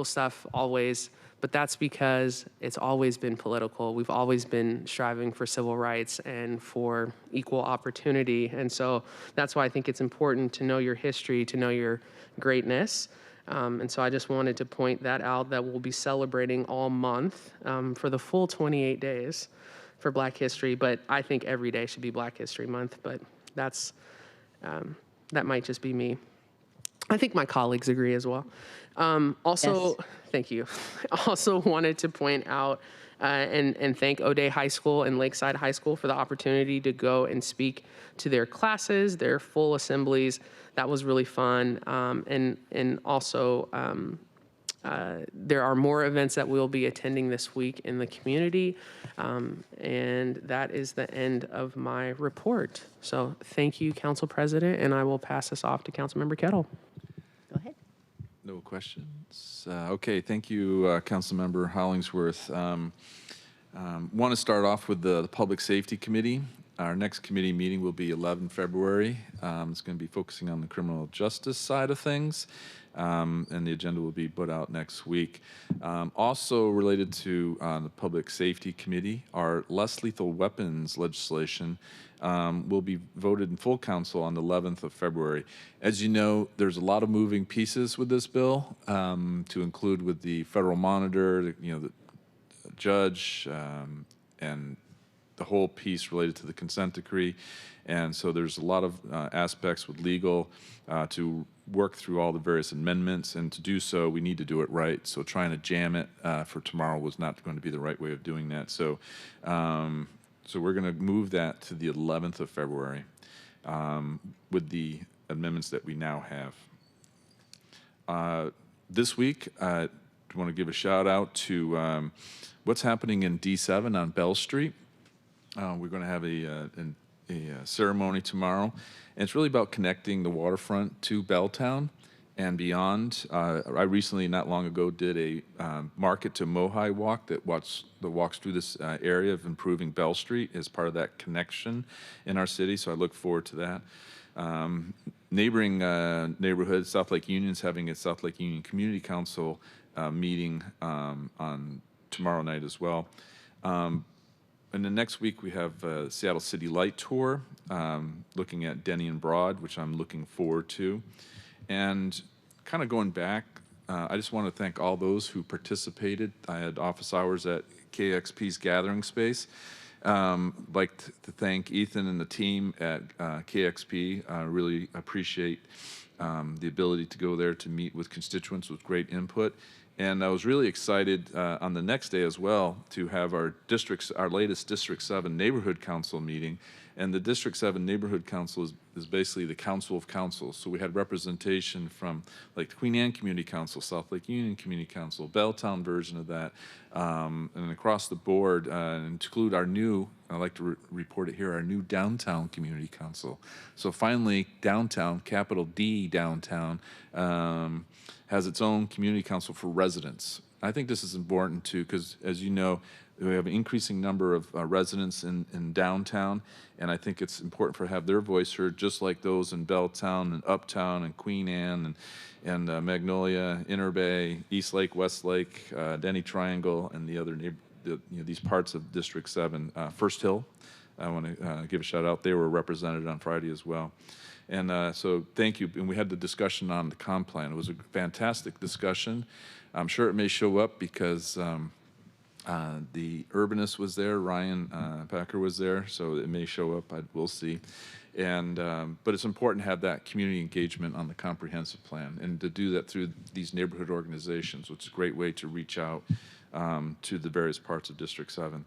[SPEAKER 10] stuff always, but that's because it's always been political. We've always been striving for civil rights and for equal opportunity. And so that's why I think it's important to know your history, to know your greatness. And so I just wanted to point that out, that we'll be celebrating all month for the full 28 days for Black history, but I think every day should be Black History Month, but that might just be me. I think my colleagues agree as well. Also, yes. Thank you. Also wanted to point out and thank O'Day High School and Lakeside High School for the opportunity to go and speak to their classes, their full assemblies. That was really fun. And also There are more events that we'll be attending this week in the community. And that is the end of my report. So thank you, Council President, and I will pass this off to Councilmember Kettle.
[SPEAKER 1] Go ahead.
[SPEAKER 8] No questions? Okay, thank you, Councilmember Hollingsworth. Want to start off with the Public Safety Committee. Our next committee meeting will be 11 February. It's going to be focusing on the criminal justice side of things, and the agenda will be put out next week. Also related to the Public Safety Committee, our less lethal weapons legislation will be voted in full council on the 11th of February. As you know, there's a lot of moving pieces with this bill, to include with the federal monitor, the judge, and the whole piece related to the consent decree. And so there's a lot of aspects with legal to work through all the various amendments, and to do so, we need to do it right. So trying to jam it for tomorrow was not going to be the right way of doing that. So, so we're going to move that to the 11th of February with the amendments that we now have. This week, I want to give a shout out to what's happening in D7 on Bell Street. We're going to have a ceremony tomorrow, and it's really about connecting the waterfront to Belltown and beyond. I recently, not long ago, did a Market to Mohi walk that walks through this area of improving Bell Street as part of that connection in our city, so I look forward to that. Neighboring neighborhood, South Lake Union, is having a South Lake Union Community Council meeting on tomorrow night as well. And then next week we have Seattle City Light Tour, looking at Denny and Broad, which I'm looking forward to. And kind of going back, I just want to thank all those who participated. I had office hours at KXP's gathering space. Like to thank Ethan and the team at KXP. I really appreciate the ability to go there to meet with constituents with great input. And I was really excited on the next day as well to have our latest District 7 Neighborhood Council meeting. And the District 7 Neighborhood Council is basically the council of councils. So we had representation from like the Queen Anne Community Council, South Lake Union Community Council, Belltown version of that, and across the board, and include our new, I like to report it here, our new Downtown Community Council. So finally, downtown, capital D downtown, has its own community council for residents. I think this is important too, because as you know, we have an increasing number of residents in downtown, and I think it's important to have their voice heard, just like those in Belltown and Uptown and Queen Anne and Magnolia, Inner Bay, East Lake, West Lake, Denny Triangle, and the other these parts of District 7. First Hill, I want to give a shout out. They were represented on Friday as well. And so thank you. And we had the discussion on the comp plan. It was a fantastic discussion. I'm sure it may show up because the urbanist was there, Ryan Packer was there, so it may show up. We'll see. And but it's important to have that community engagement on the comprehensive plan, and to do that through these neighborhood organizations, which is a great way to reach out to the various parts of District 7.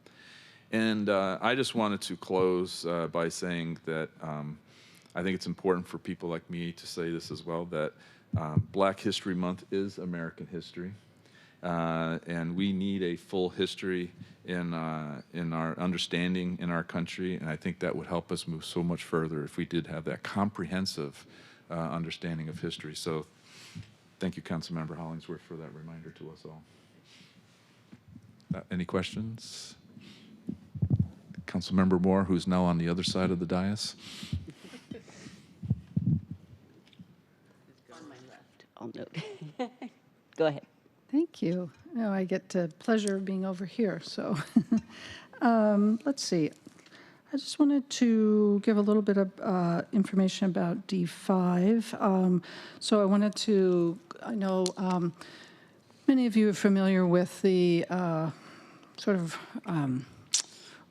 [SPEAKER 8] And I just wanted to close by saying that I think it's important for people like me to say this as well, that Black History Month is American history. And we need a full history in our understanding in our country, and I think that would help us move so much further if we did have that comprehensive understanding of history. So thank you, Councilmember Hollingsworth, for that reminder to us all. Any questions? Councilmember Moore, who's now on the other side of the dais.
[SPEAKER 1] On my left, I'll note. Go ahead.
[SPEAKER 9] Thank you. No, I get the pleasure of being over here. So let's see. I just wanted to give a little bit of information about D5. So I wanted to, I know many of you are familiar with the sort of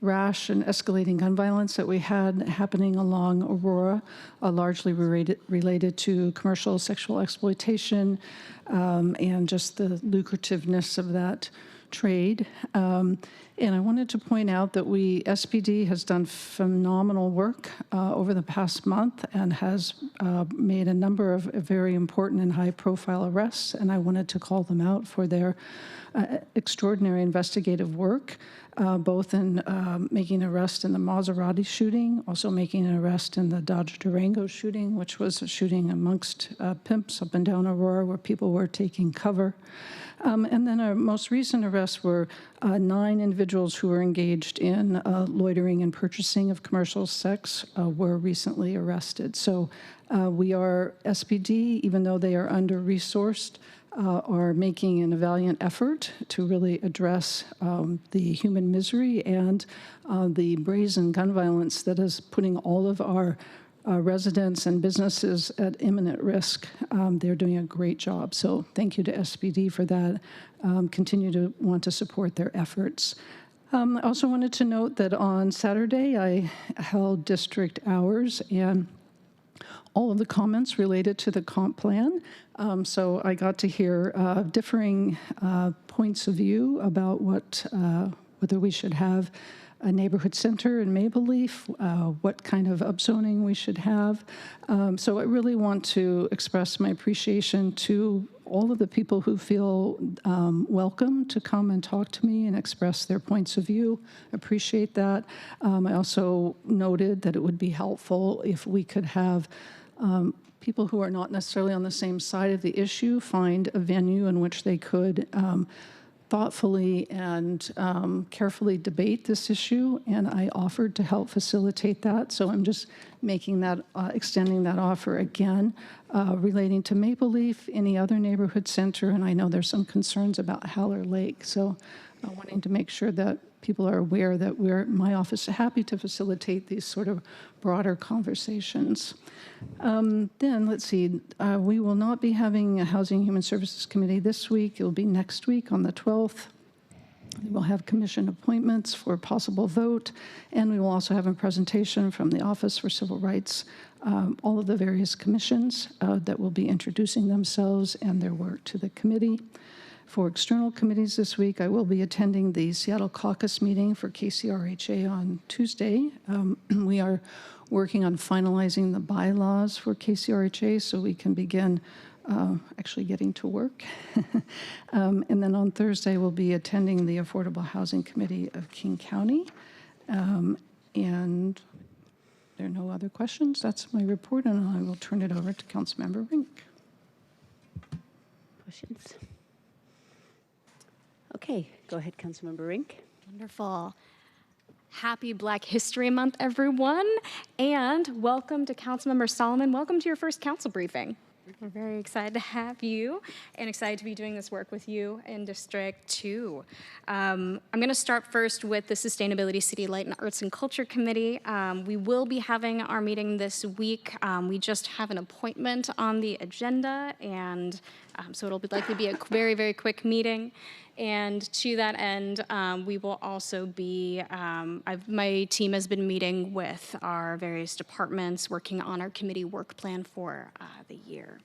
[SPEAKER 9] rash and escalating gun violence that we had happening along Aurora, largely related to commercial sexual exploitation and just the lucrativeness of that trade. And I wanted to point out that SPD has done phenomenal work over the past month and has made a number of very important and high-profile arrests, and I wanted to call them out for their extraordinary investigative work, both in making an arrest in the Maserati shooting, also making an arrest in the Dodge Durango shooting, which was a shooting amongst pimps up and down Aurora where people were taking cover. And then our most recent arrests were 9 individuals who were engaged in loitering and purchasing of commercial sex were recently arrested. So we are, SPD, even though they are under-resourced, are making a valiant effort to really address the human misery and the brazen gun violence that is putting all of our residents and businesses at imminent risk. They're doing a great job. So thank you to SPD for that. Continue to want to support their efforts. I also wanted to note that on Saturday, I held district hours and all of the comments related to the comp plan. So I got to hear differing points of view about whether we should have a neighborhood center in Maple Leaf, what kind of upzoning we should have. So I really want to express my appreciation to all of the people who feel welcome to come and talk to me and express their points of view. Appreciate that. I also noted that it would be helpful if we could have people who are not necessarily on the same side of the issue find a venue in which they could thoughtfully and carefully debate this issue, and I offered to help facilitate that. So I'm just making that, extending that offer again, relating to Maple Leaf, any other neighborhood center, and I know there's some concerns about Haller Lake. So wanting to make sure that people are aware that my office is happy to facilitate these sort of broader conversations. Then let's see, we will not be having a Housing and Human Services Committee this week. It will be next week on the 12th. We'll have commission appointments for possible vote, and we will also have a presentation from the Office for Civil Rights, all of the various commissions that will be introducing themselves and their work to the committee. For external committees this week, I will be attending the Seattle caucus meeting for KCRHA on Tuesday. We are working on finalizing the bylaws for KCRHA so we can begin actually getting to work. And then on Thursday, we'll be attending the Affordable Housing Committee of King County. And there are no other questions. That's my report, and I will turn it over to Councilmember Rink.
[SPEAKER 1] Questions? Okay, go ahead, Councilmember Rink.
[SPEAKER 11] Wonderful. Happy Black History Month, everyone, and welcome to Councilmember Solomon. Welcome to your first council briefing. We're very excited to have you and excited to be doing this work with you in District 2. I'm going to start first with the Sustainability City Light and Arts and Culture Committee. We will be having our meeting this week. We just have an appointment on the agenda, and so it'll likely be a very, very quick meeting. And to that end, we will also be, my team has been meeting with our various departments, working on our committee work plan for the year.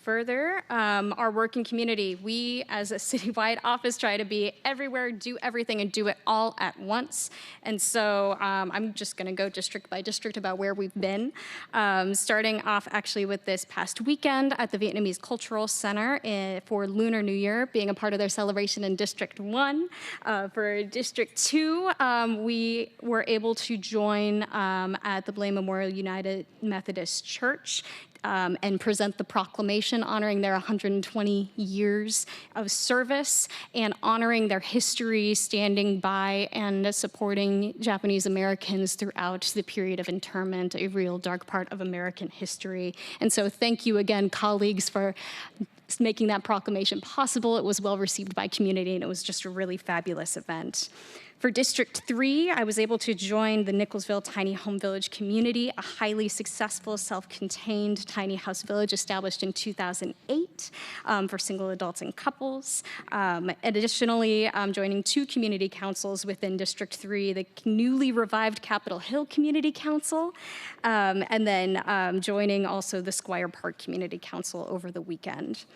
[SPEAKER 11] Further, our working community, we as a citywide office try to be everywhere, do everything, and do it all at once. And so I'm just going to go district by district about where we've been, starting off actually with this past weekend at the Vietnamese Cultural Center for Lunar New Year, being a part of their celebration in District 1. For District 2, we were able to join at the Blaine Memorial United Methodist Church and present the proclamation honoring their 120 years of service and honoring their history, standing by and supporting Japanese Americans throughout the period of internment, a real dark part of American history. And so thank you again, colleagues, for making that proclamation possible. It was well received by community, and it was just a really fabulous event. For District 3, I was able to join the Nicholsville Tiny Home Village community, a highly successful self-contained tiny house village established in 2008 for single adults and couples. Additionally, joining 2 community councils within District 3, the newly revived Capitol Hill Community Council, and then joining also the Squire Park Community Council over the weekend.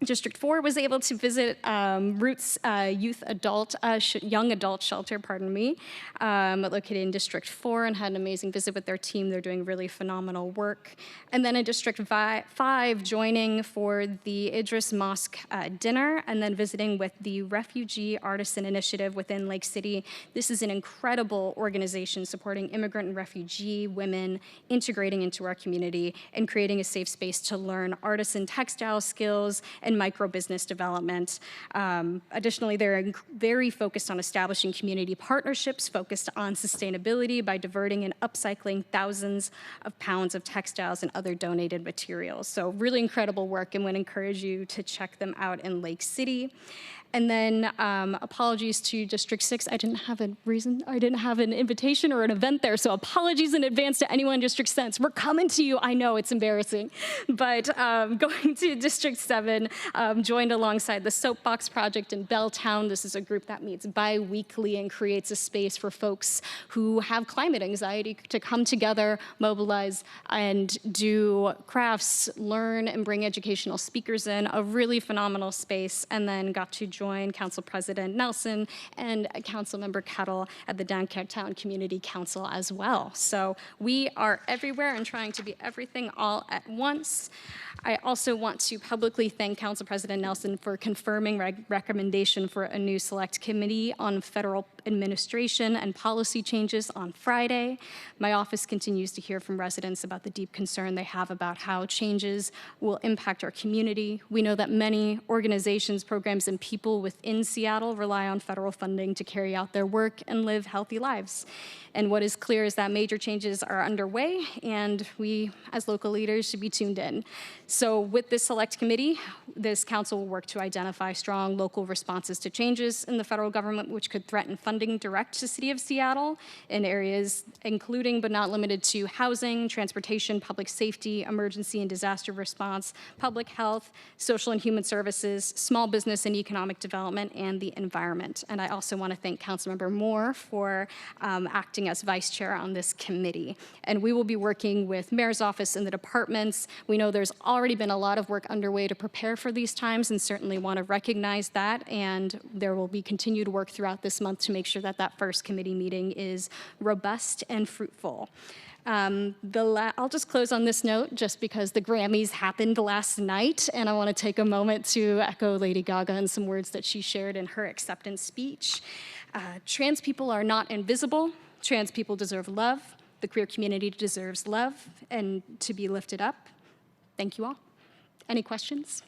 [SPEAKER 11] District 4 was able to visit Roots Young Adult Shelter, located in District 4, and had an amazing visit with their team. They're doing really phenomenal work. And then in District 5, joining for the Idris Mosque dinner, and then visiting with the Refugee Artisan Initiative within Lake City. This is an incredible organization supporting immigrant and refugee women, integrating into our community, and creating a safe space to learn artisan textile skills and micro-business development. Additionally, they're very focused on establishing community partnerships focused on sustainability by diverting and upcycling thousands of pounds of textiles and other donated materials. So really incredible work, and would encourage you to check them out in Lake City. And then apologies to District 6. I didn't have an invitation or an event there, so apologies in advance to anyone in District 6. We're coming to you. I know it's embarrassing. But going to District 7, joined alongside the Soapbox Project in Belltown. This is a group that meets bi-weekly and creates a space for folks who have climate anxiety to come together, mobilize, and do crafts, learn, and bring educational speakers in. A really phenomenal space. And then got to join Council President Nelson and Councilmember Kettle at the Downtown Community Council as well. So we are everywhere and trying to be everything all at once. I also want to publicly thank Council President Nelson for confirming recommendation for a new select committee on federal administration and policy changes on Friday. My office continues to hear from residents about the deep concern they have about how changes will impact our community. We know that many organizations, programs, and people within Seattle rely on federal funding to carry out their work and live healthy lives. And what is clear is that major changes are underway, and we, as local leaders, should be tuned in. So with this select committee, this council will work to identify strong local responses to changes in the federal government, which could threaten funding direct to the City of Seattle in areas including but not limited to housing, transportation, public safety, emergency and disaster response, public health, social and human services, small business and economic development, and the environment. And I also want to thank Councilmember Moore for acting as vice chair on this committee. And we will be working with Mayor's office and the departments. We know there's already been a lot of work underway to prepare for these times, and certainly want to recognize that. And there will be continued work throughout this month to make sure that that first committee meeting is robust and fruitful. I'll just close on this note, just because the Grammys happened last night, and I want to take a moment to echo Lady Gaga and some words that she shared in her acceptance speech. Trans people are not invisible. Trans people deserve love. The queer community deserves love and to be lifted up. Thank you all. Any questions?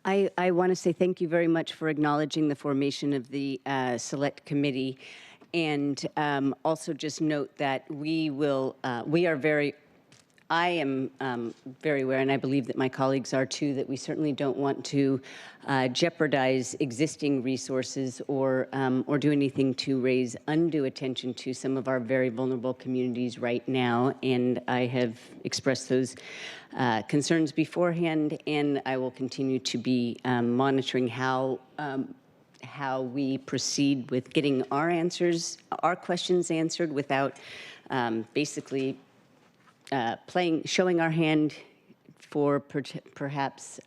[SPEAKER 1] I want to say thank you very much for acknowledging the formation of the Select Committee, and also just note that I am very aware, and I believe that my colleagues are too, that we certainly don't want to jeopardize existing resources or do anything to raise undue attention to some of our very vulnerable communities right now. And I have expressed those concerns beforehand, and I will continue to be monitoring how we proceed with getting our questions answered without basically showing our hand for perhaps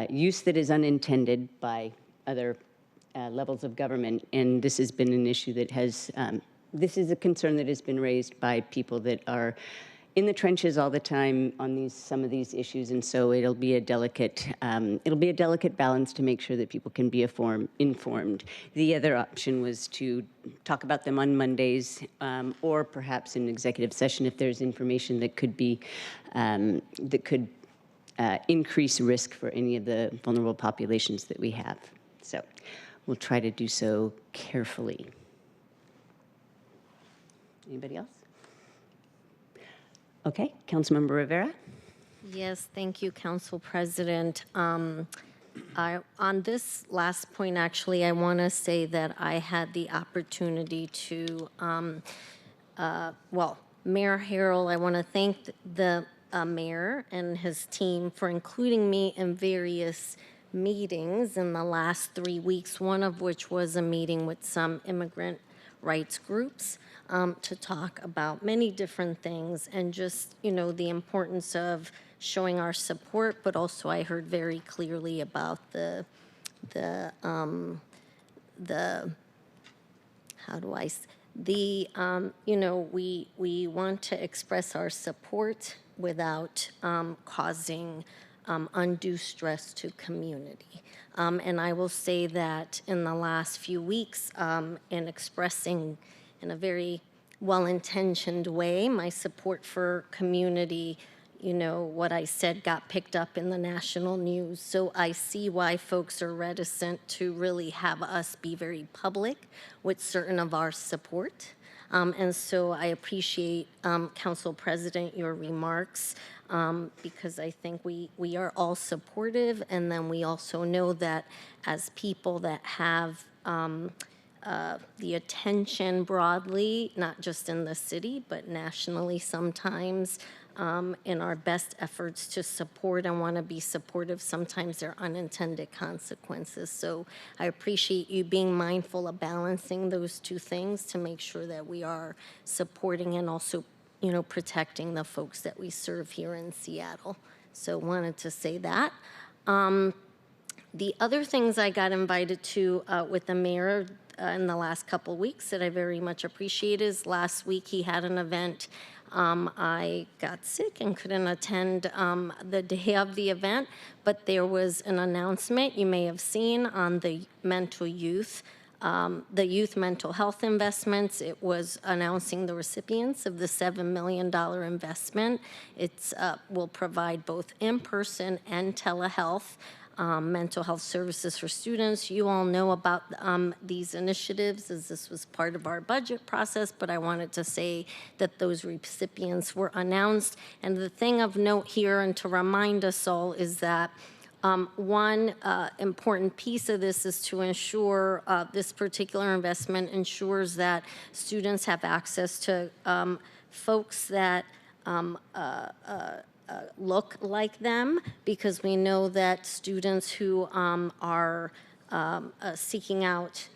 [SPEAKER 1] use that is unintended by other levels of government. And this has been an issue that this is a concern that has been raised by people that are in the trenches all the time on some of these issues, and so it'll be a delicate balance to make sure that people can be informed. The other option was to talk about them on Mondays, or perhaps in executive session if there's information that could increase risk for any of the vulnerable populations that we have. So we'll try to do so carefully. Anybody else? Okay, Councilmember Rivera.
[SPEAKER 7] Yes, thank you, Council President. On this last point, actually, I want to say that I had the opportunity to, Mayor Harrell, I want to thank the mayor and his team for including me in various meetings in the last 3 weeks, one of which was a meeting with some immigrant rights groups to talk about many different things, and just, the importance of showing our support, but also I heard very clearly about the how do I, we want to express our support without causing undue stress to community. And I will say that in the last few weeks, in expressing in a very well-intentioned way my support for community, what I said got picked up in the national news. So I see why folks are reticent to really have us be very public with certain of our support. And so I appreciate, Council President, your remarks, because I think we are all supportive, and then we also know that as people that have the attention broadly, not just in the city, but nationally sometimes, in our best efforts to support and want to be supportive, sometimes there are unintended consequences. So I appreciate you being mindful of balancing those two things to make sure that we are supporting and also, protecting the folks that we serve here in Seattle. So wanted to say that. The other things I got invited to with the mayor in the last couple of weeks that I very much appreciate is last week he had an event. I got sick and couldn't attend the day of the event, but there was an announcement you may have seen on the youth mental health investments. It was announcing the recipients of the $7 million investment. It will provide both in-person and telehealth mental health services for students. You all know about these initiatives as this was part of our budget process, but I wanted to say that those recipients were announced. And the thing of note here, and to remind us all, is that one important piece of this is to ensure this particular investment ensures that students have access to folks that look like them, because we know that students who are seeking out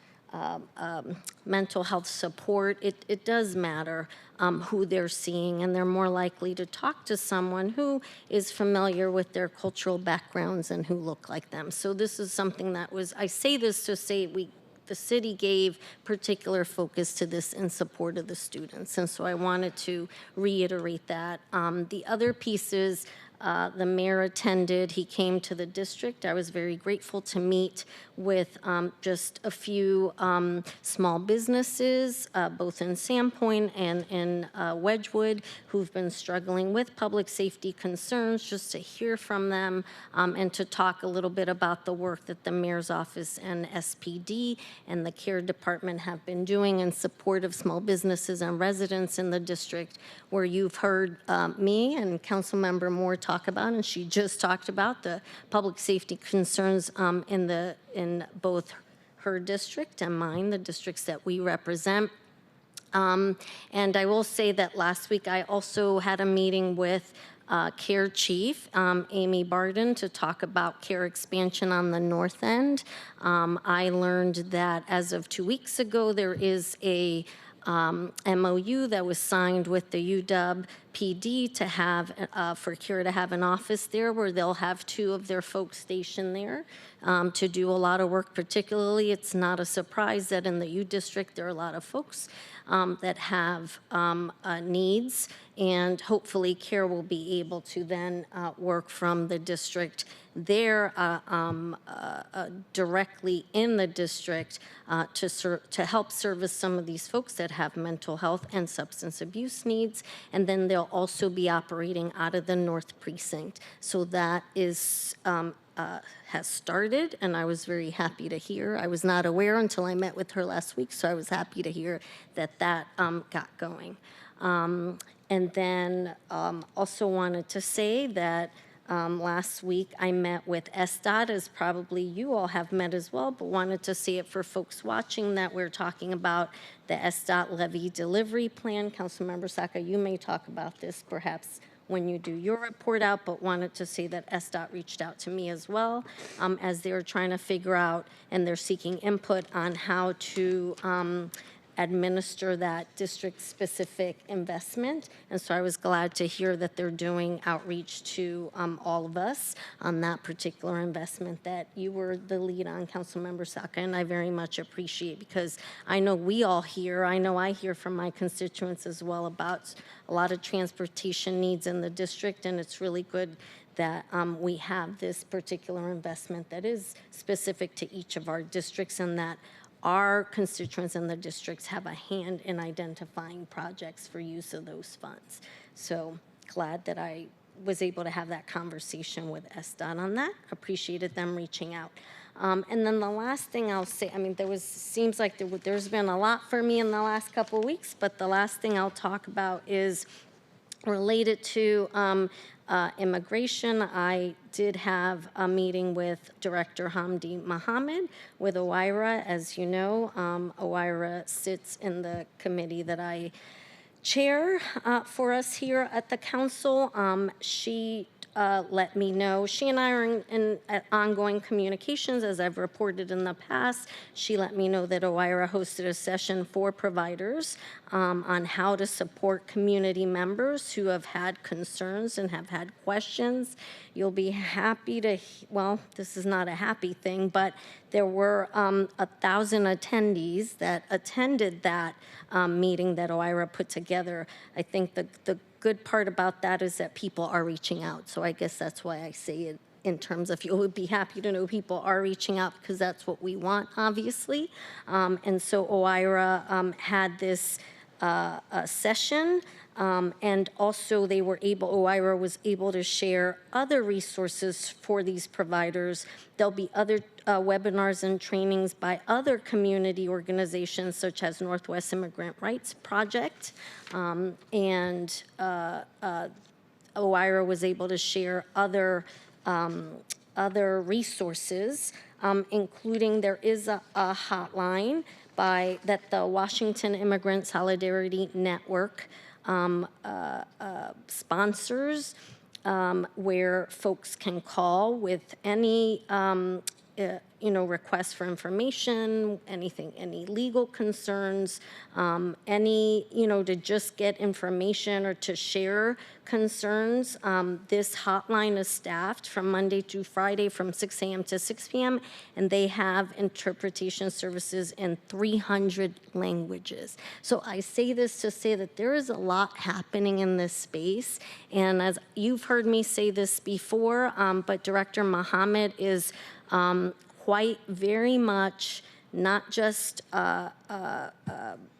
[SPEAKER 7] mental health support, it does matter who they're seeing, and they're more likely to talk to someone who is familiar with their cultural backgrounds and who look like them. So this is something that was, I say this to say the city gave particular focus to this in support of the students. And so I wanted to reiterate that. The other pieces, the mayor attended, he came to the district. I was very grateful to meet with just a few small businesses, both in Sandpoint and in Wedgwood, who've been struggling with public safety concerns, just to hear from them and to talk a little bit about the work that the mayor's office and SPD and the care department have been doing in support of small businesses and residents in the district, where you've heard me and Councilmember Moore talk about, and she just talked about the public safety concerns in both her district and mine, the districts that we represent. And I will say that last week I also had a meeting with Care Chief Amy Barden to talk about care expansion on the north end. I learned that as of 2 weeks ago, there is a MOU that was signed with the UW PD to have, for CARE to have an office there where they'll have 2 of their folks stationed there to do a lot of work. Particularly, it's not a surprise that in the U district there are a lot of folks that have needs, and hopefully CARE will be able to then work from the district there directly in the district to help service some of these folks that have mental health and substance abuse needs. And then they'll also be operating out of the North Precinct. So that is has started, and I was very happy to hear. I was not aware until I met with her last week, so I was happy to hear that got going. And then also wanted to say that last week I met with SDOT, as probably you all have met as well, but wanted to say it for folks watching that we're talking about the SDOT levy delivery plan. Councilmember Saka, you may talk about this perhaps when you do your report out, but wanted to say that SDOT reached out to me as well as they're trying to figure out, and they're seeking input on how to administer that district-specific investment. And so I was glad to hear that they're doing outreach to all of us on that particular investment that you were the lead on, Councilmember Saka, and I very much appreciate, because I know we all hear, I know I hear from my constituents as well about a lot of transportation needs in the district, and it's really good that we have this particular investment that is specific to each of our districts, and that our constituents in the districts have a hand in identifying projects for use of those funds. So glad that I was able to have that conversation with SDOT on that. Appreciated them reaching out. And then the last thing I'll say, I mean, seems like there's been a lot for me in the last couple of weeks, but the last thing I'll talk about is related to immigration. I did have a meeting with Director Hamdi Mohammed with OIRA. As you know, OIRA sits in the committee that I chair for us here at the council. She let me know, she and I are in ongoing communications, as I've reported in the past. She let me know that OIRA hosted a session for providers on how to support community members who have had concerns and have had questions. You'll be happy to, well, this is not a happy thing, but there were 1,000 attendees that attended that meeting that OIRA put together. I think the good part about that is that people are reaching out. So I guess that's why I say it in terms of you would be happy to know people are reaching out, because that's what we want, obviously. And so OIRA had this session, and also OIRA was able to share other resources for these providers. There'll be other webinars and trainings by other community organizations such as Northwest Immigrant Rights Project, and OIRA was able to share other resources, including there is a hotline that the Washington Immigrant Solidarity Network sponsors, where folks can call with any requests for information, any legal concerns, to just get information or to share concerns. This hotline is staffed from Monday through Friday from 6 a.m. to 6 p.m., and they have interpretation services in 300 languages. So I say this to say that there is a lot happening in this space, and as you've heard me say this before, but Director Mohammed is quite very much not just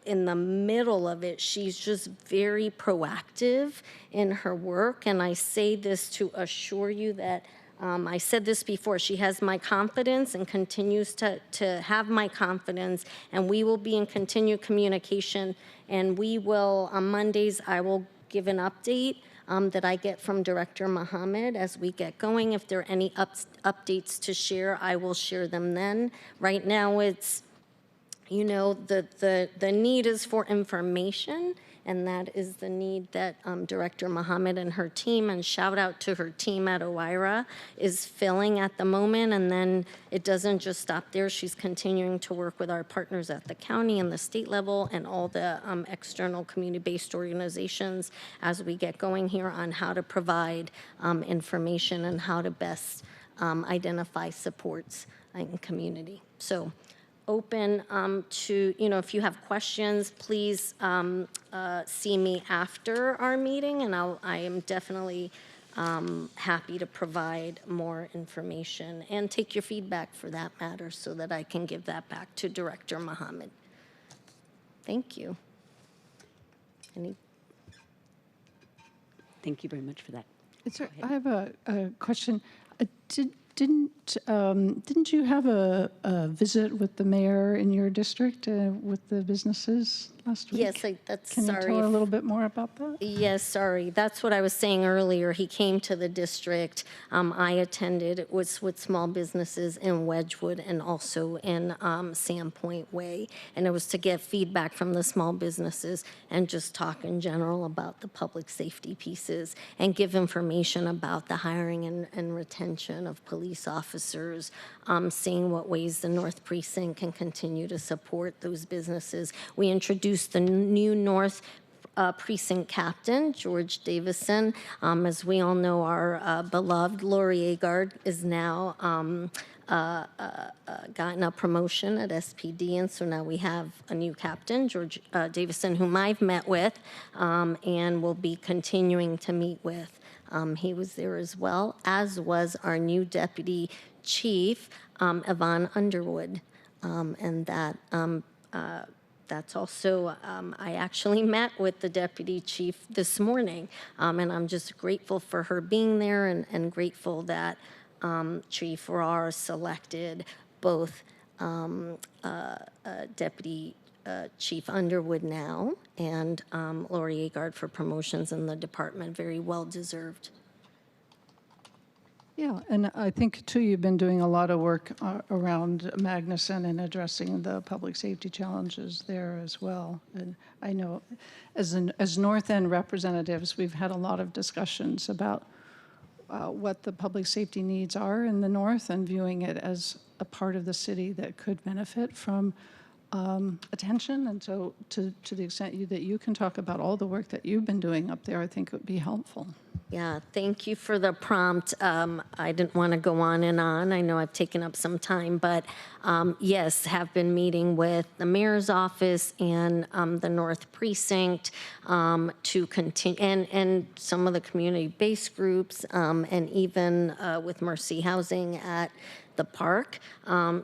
[SPEAKER 7] in the middle of it, she's just very proactive in her work. And I say this to assure you that I said this before, she has my confidence and continues to have my confidence, and we will be in continued communication, and we will, on Mondays, I will give an update that I get from Director Mohammed as we get going. If there are any updates to share, I will share them then. Right now, it's, the need is for information, and that is the need that Director Mohammed and her team, and shout out to her team at OIRA, is filling at the moment. And then it doesn't just stop there. She's continuing to work with our partners at the county and the state level and all the external community-based organizations as we get going here on how to provide information and how to best identify supports in community. So open to, if you have questions, please see me after our meeting, and I am definitely happy to provide more information and take your feedback for that matter so that I can give that back to Director Mohammed. Thank you.
[SPEAKER 1] Thank you very much for that.
[SPEAKER 9] I have a question. Didn't you have a visit with the mayor in your district with the businesses last week?
[SPEAKER 7] Yes, that's
[SPEAKER 9] Can you
[SPEAKER 7] sorry.
[SPEAKER 9] tell a little bit more about that?
[SPEAKER 7] Yes, sorry. That's what I was saying earlier. He came to the district. I attended. It was with small businesses in Wedgwood and also in Sandpoint Way. And it was to get feedback from the small businesses and just talk in general about the public safety pieces and give information about the hiring and retention of police officers, seeing what ways the North Precinct can continue to support those businesses. We introduced the new North Precinct Captain, George Davison. As we all know, our beloved Lori Agard is now gotten a promotion at SPD, and so now we have a new captain, George Davison, whom I've met with and will be continuing to meet with. He was there as well, as was our new deputy chief, Yvonne Underwood, and that's also, I actually met with the deputy chief this morning, and I'm just grateful for her being there and grateful that Chief Rahr selected both Deputy Chief Underwood now and Lori Agard for promotions in the department. Very well deserved.
[SPEAKER 9] Yeah, and I think, too, you've been doing a lot of work around Magnuson and addressing the public safety challenges there as well. And I know as North End representatives, we've had a lot of discussions about what the public safety needs are in the North and viewing it as a part of the city that could benefit from attention. And so to the extent that you can talk about all the work that you've been doing up there, I think it would be helpful.
[SPEAKER 7] Yeah, thank you for the prompt. I didn't want to go on and on. I know I've taken up some time, but yes, have been meeting with the mayor's office and the North Precinct to continue, and some of the community-based groups, and even with Mercy Housing at the park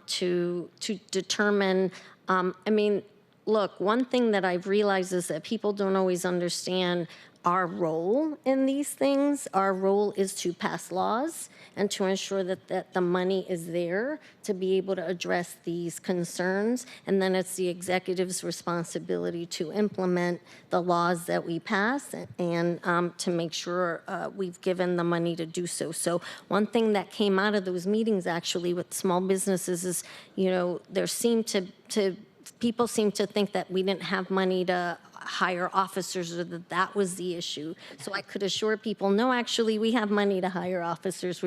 [SPEAKER 7] to determine. I mean, look, one thing that I've realized is that people don't always understand our role in these things. Our role is to pass laws and to ensure that the money is there to be able to address these concerns. And then it's the executive's responsibility to implement the laws that we pass and to make sure we've given the money to do so. So one thing that came out of those meetings actually with small businesses is, you know, there seemed to people seem to think that we didn't have money to hire officers or that was the issue. So I could assure people, no, actually we have money to hire officers.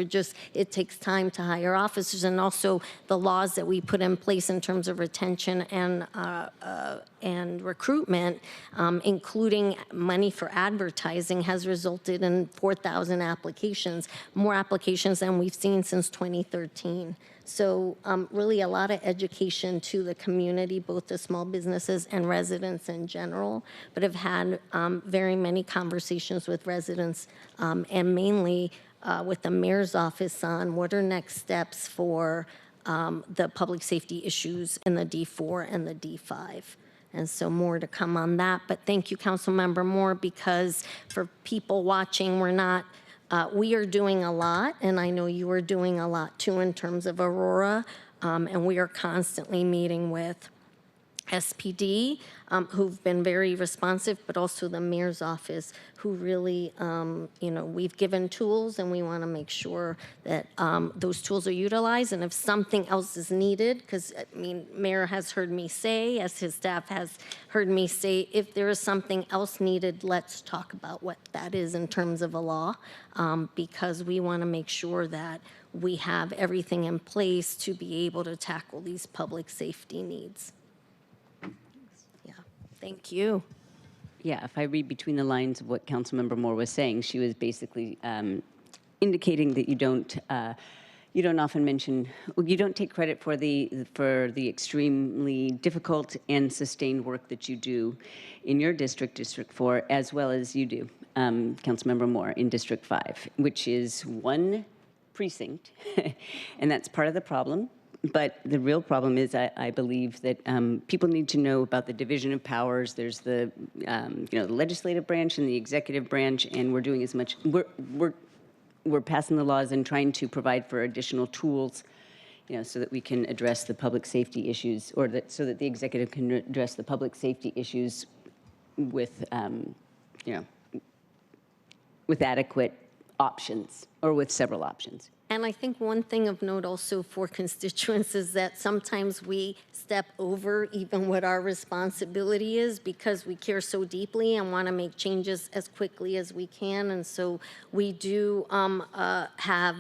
[SPEAKER 7] It takes time to hire officers, and also the laws that we put in place in terms of retention and recruitment, including money for advertising, has resulted in 4,000 applications, more applications than we've seen since 2013. So really a lot of education to the community, both the small businesses and residents in general, but have had very many conversations with residents and mainly with the mayor's office on what are next steps for the public safety issues in the D4 and the D5. And so more to come on that. But thank you, Councilmember Moore, because for people watching, we are doing a lot, and I know you are doing a lot too in terms of Aurora, and we are constantly meeting with SPD, who've been very responsive, but also the mayor's office, who really, we've given tools, and we want to make sure that those tools are utilized. And if something else is needed, because mayor has heard me say, as his staff has heard me say, if there is something else needed, let's talk about what that is in terms of a law, because we want to make sure that we have everything in place to be able to tackle these public safety needs. Thank you.
[SPEAKER 1] Yeah, if I read between the lines of what Councilmember Moore was saying, she was basically indicating that you don't often mention, you don't take credit for the extremely difficult and sustained work that you do in your district, District 4, as well as you do, Councilmember Moore, in District 5, which is one precinct, and that's part of the problem. But the real problem is, I believe that people need to know about the division of powers. There's the the legislative branch and the executive branch, and we're doing as much. We're passing the laws and trying to provide for additional tools so that we can address the public safety issues, or so that the executive can address the public safety issues with, with adequate options, or with several options.
[SPEAKER 7] And I think one thing of note also for constituents is that sometimes we step over even what our responsibility is because we care so deeply and want to make changes as quickly as we can. And so we do have,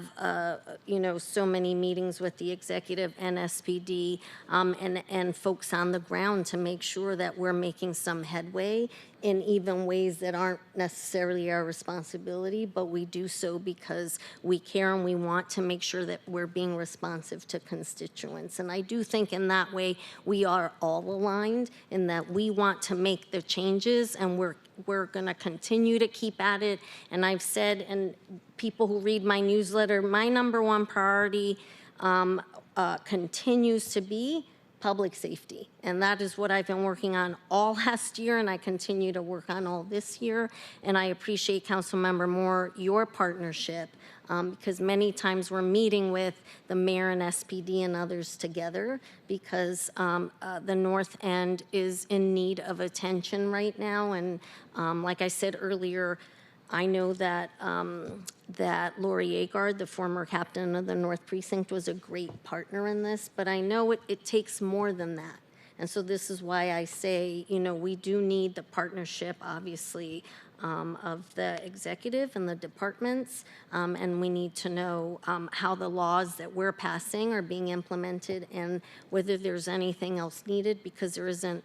[SPEAKER 7] so many meetings with the executive and SPD and folks on the ground to make sure that we're making some headway in even ways that aren't necessarily our responsibility, but we do so because we care and we want to make sure that we're being responsive to constituents. And I do think in that way, we are all aligned in that we want to make the changes, and we're gonna continue to keep at it. And I've said, and people who read my newsletter, my number one priority continues to be public safety. And that is what I've been working on all last year, and I continue to work on all this year. And I appreciate, Councilmember Moore, your partnership, because many times we're meeting with the mayor and SPD and others together because the North End is in need of attention right now. And like I said earlier, I know that that Lori Agard, the former captain of the North Precinct, was a great partner in this, but I know it takes more than that. And so this is why I say, we do need the partnership, obviously, of the executive and the departments, and we need to know how the laws that we're passing are being implemented and whether there's anything else needed, because there isn't,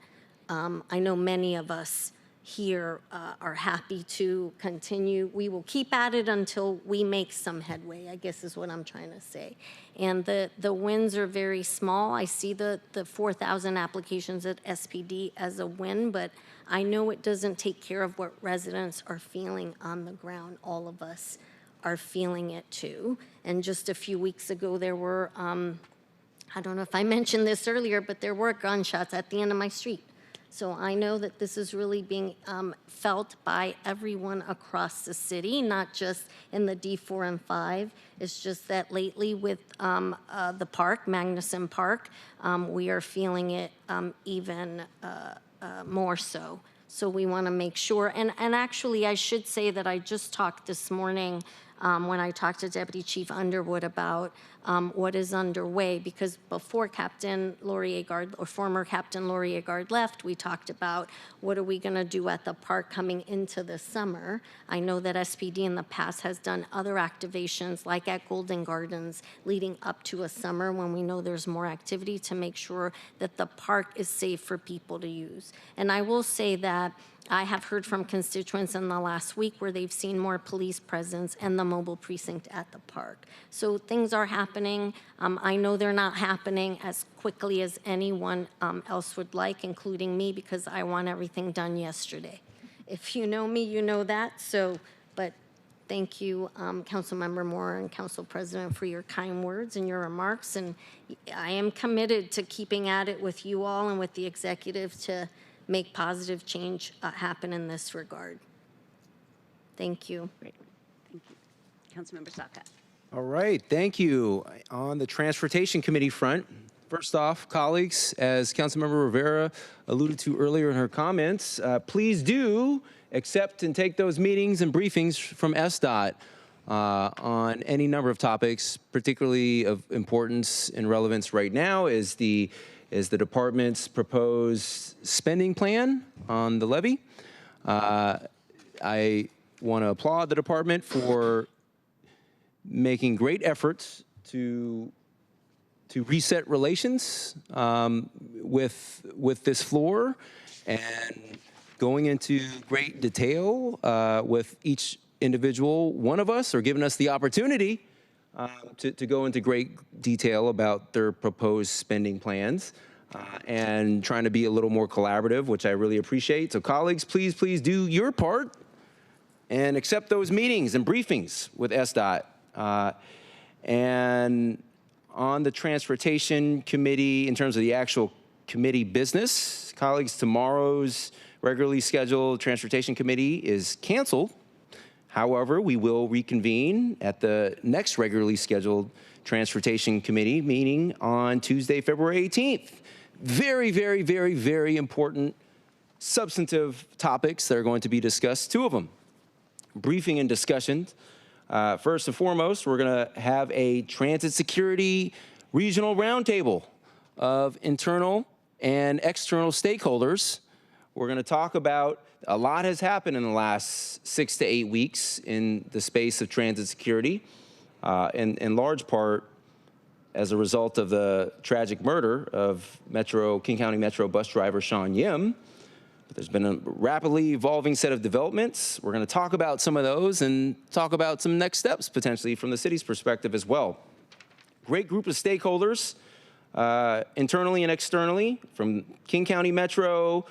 [SPEAKER 7] I know many of us here are happy to continue. We will keep at it until we make some headway, I guess is what I'm trying to say. And the wins are very small. I see the 4,000 applications at SPD as a win, but I know it doesn't take care of what residents are feeling on the ground. All of us are feeling it too. And just a few weeks ago, there were, I don't know if I mentioned this earlier, but there were gunshots at the end of my street. So I know that this is really being felt by everyone across the city, not just in the D4 and 5. It's just that lately with the park, Magnuson Park, we are feeling it even more so. So we want to make sure. And actually, I should say that I just talked this morning when I talked to Deputy Chief Underwood about what is underway, because before Captain Lori Agard, or former Captain Lori Agard left, we talked about what are we going to do at the park coming into the summer. I know that SPD in the past has done other activations, like at Golden Gardens, leading up to a summer when we know there's more activity, to make sure that the park is safe for people to use. And I will say that I have heard from constituents in the last week where they've seen more police presence and the mobile precinct at the park. So things are happening. I know they're not happening as quickly as anyone else would like, including me, because I want everything done yesterday. If you know me, you know that. So, but thank you, Councilmember Moore and Council President, for your kind words and your remarks. And I am committed to keeping at it with you all and with the executive to make positive change happen in this regard. Thank you.
[SPEAKER 1] Great. Thank you. Councilmember Saka.
[SPEAKER 6] All right, thank you. On the Transportation Committee front, first off, colleagues, as Councilmember Rivera alluded to earlier in her comments, please do accept and take those meetings and briefings from SDOT on any number of topics, particularly of importance and relevance right now is the department's proposed spending plan on the levy. I want to applaud the department for making great efforts to reset relations with this floor and going into great detail with each individual one of us, or giving us the opportunity to go into great detail about their proposed spending plans and trying to be a little more collaborative, which I really appreciate. So colleagues, please do your part and accept those meetings and briefings with SDOT. And on the Transportation Committee, in terms of the actual committee business, colleagues, tomorrow's regularly scheduled Transportation Committee is canceled. However, we will reconvene at the next regularly scheduled Transportation Committee meeting on Tuesday, February 18th. Very, very, very, very important substantive topics that are going to be discussed, two of them. Briefing and discussion. First and foremost, we're going to have a transit security regional roundtable of internal and external stakeholders. We're going to talk about a lot has happened in the last 6 to 8 weeks in the space of transit security, in large part as a result of the tragic murder of King County Metro bus driver Sean Yim. There's been a rapidly evolving set of developments. We're going to talk about some of those and talk about some next steps potentially from the city's perspective as well. Great group of stakeholders, internally and externally, from King County Metro,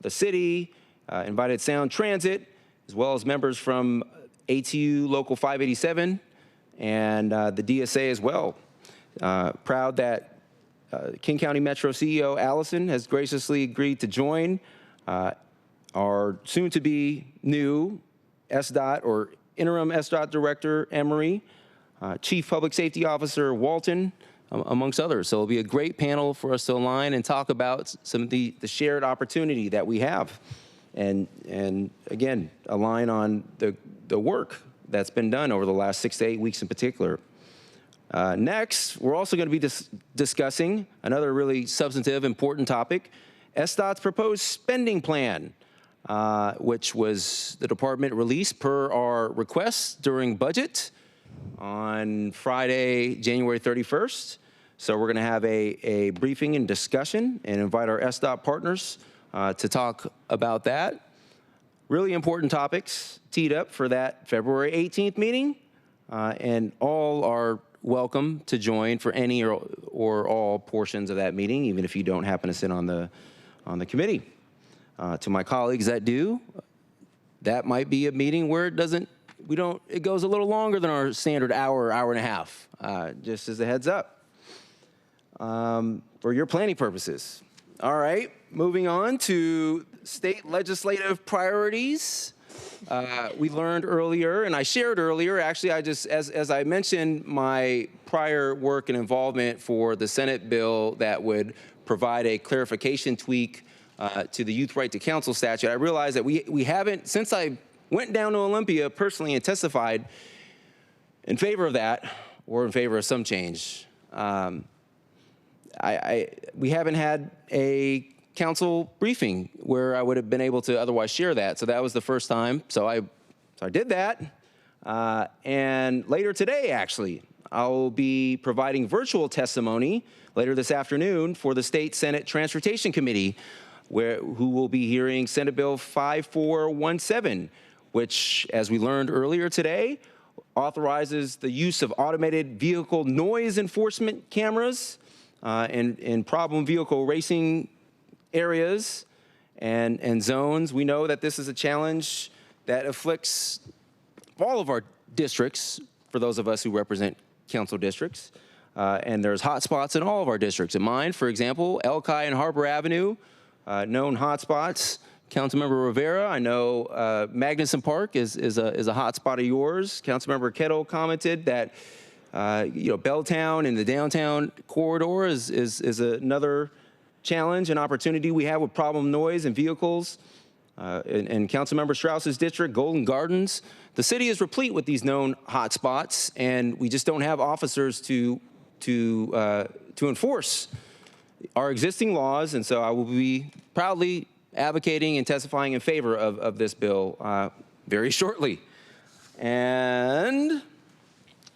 [SPEAKER 6] the city, Invited Sound Transit, as well as members from ATU Local 587 and the DSA as well. Proud that King County Metro CEO Allison has graciously agreed to join our soon-to-be new SDOT or interim SDOT Director Emery, Chief Public Safety Officer Walton, amongst others. So it'll be a great panel for us to align and talk about some of the shared opportunity that we have, and again align on the work that's been done over the last 6 to 8 weeks in particular. Next, we're also going to be discussing another really substantive, important topic, SDOT's proposed spending plan, which was the department released per our request during budget on Friday, January 31st. So we're going to have a briefing and discussion and invite our SDOT partners to talk about that. Really important topics teed up for that February 18th meeting, and all are welcome to join for any or all portions of that meeting, even if you don't happen to sit on the committee. To my colleagues that do, that might be a meeting where it goes a little longer than our standard hour and a half, just as a heads up, for your planning purposes. All right, moving on to state legislative priorities. We learned earlier, and I shared earlier, actually, as I mentioned my prior work and involvement for the Senate bill that would provide a clarification tweak to the Youth Right to Counsel statute, I realized that we haven't, since I went down to Olympia personally and testified in favor of that, or in favor of some change, we haven't had a council briefing where I would have been able to otherwise share that. So that was the first time. So I did that. And later today, actually, I'll be providing virtual testimony later this afternoon for the State Senate Transportation Committee, who will be hearing Senate Bill 5417, which, as we learned earlier today, authorizes the use of automated vehicle noise enforcement cameras in problem vehicle racing areas and zones. We know that this is a challenge that afflicts all of our districts, for those of us who represent council districts. And there's hot spots in all of our districts. In mine, for example, Elki and Harbor Avenue, known hot spots. Councilmember Rivera, I know Magnuson Park is a hot spot of yours. Councilmember Kettle commented that Belltown and the downtown corridor is another challenge and opportunity we have with problem noise and vehicles. In Councilmember Strauss's district, Golden Gardens, the city is replete with these known hot spots, and we just don't have officers to enforce our existing laws. And so I will be proudly advocating and testifying in favor of this bill very shortly. And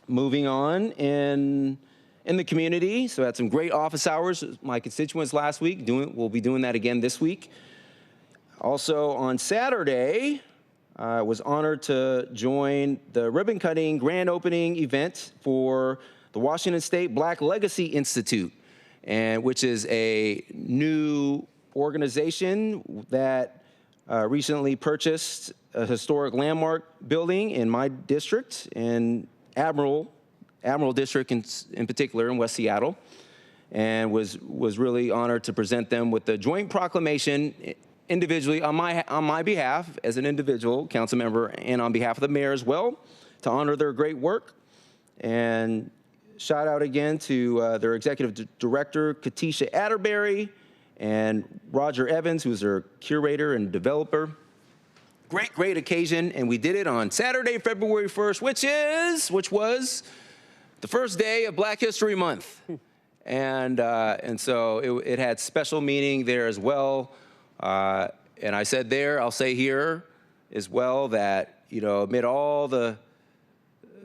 [SPEAKER 6] moving on in the community, so I had some great office hours with my constituents last week. We'll be doing that again this week. Also on Saturday, I was honored to join the ribbon cutting grand opening event for the Washington State Black Legacy Institute, which is a new organization that recently purchased a historic landmark building in my district, in Admiral District in particular in West Seattle, and was really honored to present them with the joint proclamation individually on my behalf as an individual council member, and on behalf of the mayor as well, to honor their great work and shout out again to their executive director, Katisha Atterbury, and Roger Evans, who's their curator and developer. Great occasion, and we did it on Saturday, February 1st, which was the first day of Black History Month. And so it had special meaning there as well. And I said there, I'll say here as well that, you know, amid all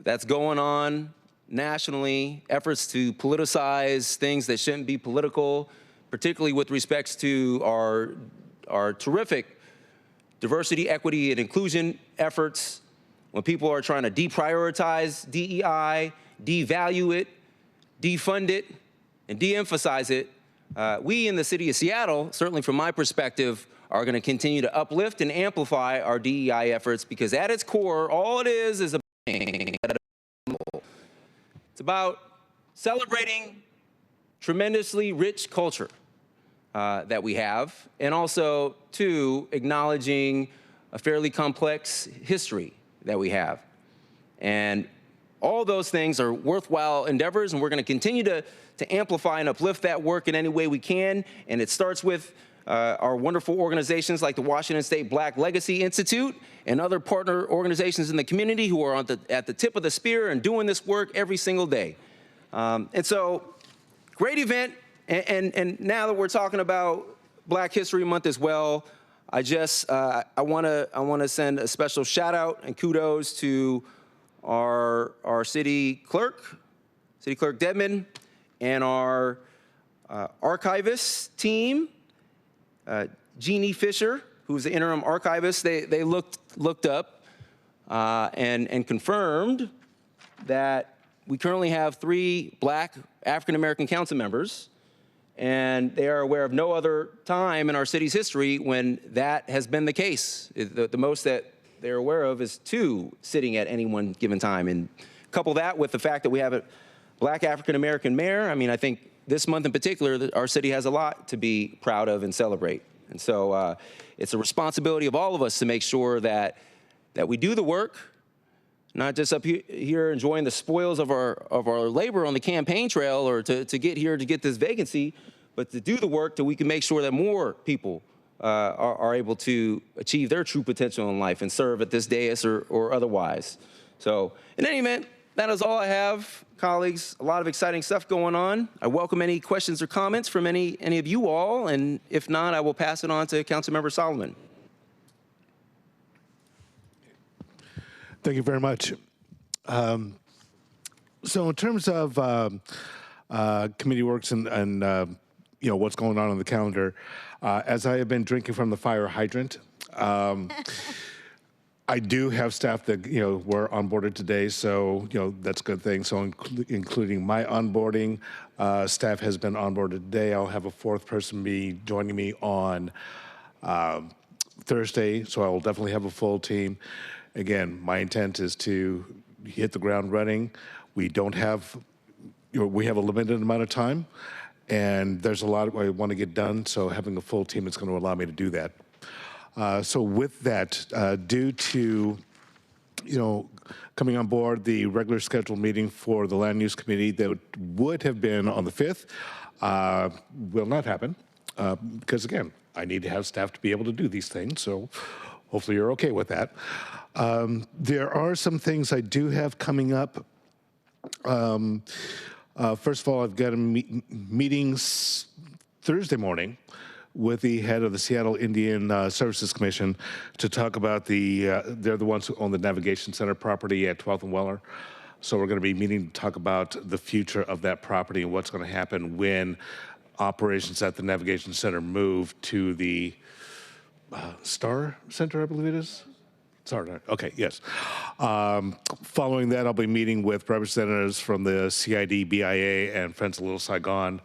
[SPEAKER 6] that's going on nationally, efforts to politicize things that shouldn't be political, particularly with respects to our terrific diversity, equity, and inclusion efforts, when people are trying to deprioritize DEI, devalue it, defund it, and de-emphasize it, we in the city of Seattle, certainly from my perspective, are going to continue to uplift and amplify our DEI efforts, because at its core, all it is it's about celebrating tremendously rich culture that we have, and also, two, acknowledging a fairly complex history that we have. And all those things are worthwhile endeavors, and we're going to continue to amplify and uplift that work in any way we can. And it starts with our wonderful organizations like the Washington State Black Legacy Institute and other partner organizations in the community who are at the tip of the spear and doing this work every single day. And so, great event. And now that we're talking about Black History Month as well, I want to send a special shout out and kudos to our city clerk Dedman, and our archivist team, Jeannie Fisher, who's the interim archivist. They looked up and confirmed that we currently have 3 Black African-American council members, and they are aware of no other time in our city's history when that has been the case. The most that they're aware of is 2 sitting at any one given time. And couple that with the fact that we have a Black African-American mayor, I mean, I think this month in particular, our city has a lot to be proud of and celebrate. And so it's a responsibility of all of us to make sure that we do the work, not just up here enjoying the spoils of our labor on the campaign trail, or to get here to get this vacancy, but to do the work that we can make sure that more people are able to achieve their true potential in life and serve at this dais or otherwise. So in any event, that is all I have, colleagues. A lot of exciting stuff going on. I welcome any questions or comments from any of you all, and if not, I will pass it on to Councilmember Solomon.
[SPEAKER 12] Thank you very much. So in terms of committee works and you know, what's going on the calendar, as I have been drinking from the fire hydrant, I do have staff that, you know, were onboarded today, so, you know, that's a good thing. So including my onboarding, staff has been onboarded today. I'll have a 4th person be joining me on Thursday, so I will definitely have a full team. Again, my intent is to hit the ground running. We don't have, you know, we have a limited amount of time, and there's a lot I want to get done, so having a full team is going to allow me to do that. So with that, due to, you know, coming on board, the regular scheduled meeting for the Land Use Committee that would have been on the 5th will not happen, because again, I need to have staff to be able to do these things, so hopefully you're okay with that. There are some things I do have coming up. First of all, I've got a meetings Thursday morning with the head of the Seattle Indian Services Commission to talk about they're the ones who own the Navigation Center property at 12th and Weller. So we're going to be meeting to talk about the future of that property and what's going to happen when operations at the Navigation Center move to the Star Center, I believe it is. Sorry, okay, yes. Following that, I'll be meeting with representatives from the CID, BIA, and Friends of Little Saigon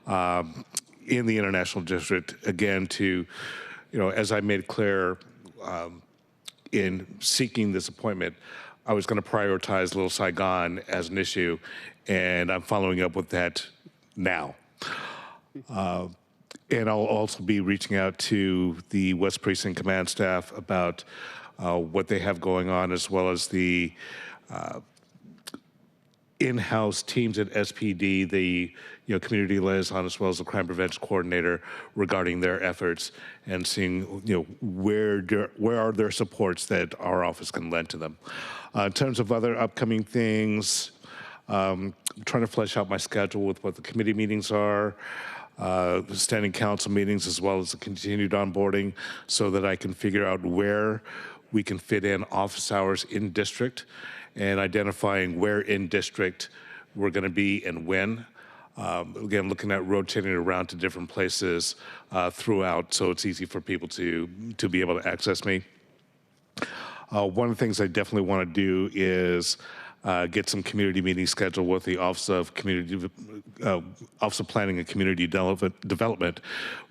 [SPEAKER 12] in the International District, again, to, you know, as I made clear in seeking this appointment, I was going to prioritize Little Saigon as an issue, and I'm following up with that now. And I'll also be reaching out to the West Precinct Command staff about what they have going on, as well as the in-house teams at SPD, the community liaison as well as the crime prevention coordinator, regarding their efforts and seeing where are their supports that our office can lend to them. In terms of other upcoming things, I'm trying to flesh out my schedule with what the committee meetings are, standing council meetings, as well as the continued onboarding, so that I can figure out where we can fit in office hours in district, and identifying where in district we're going to be and when. Again, looking at rotating around to different places throughout, so it's easy for people to be able to access me. One of the things I definitely want to do is get some community meetings scheduled with the Office of Planning and Community Development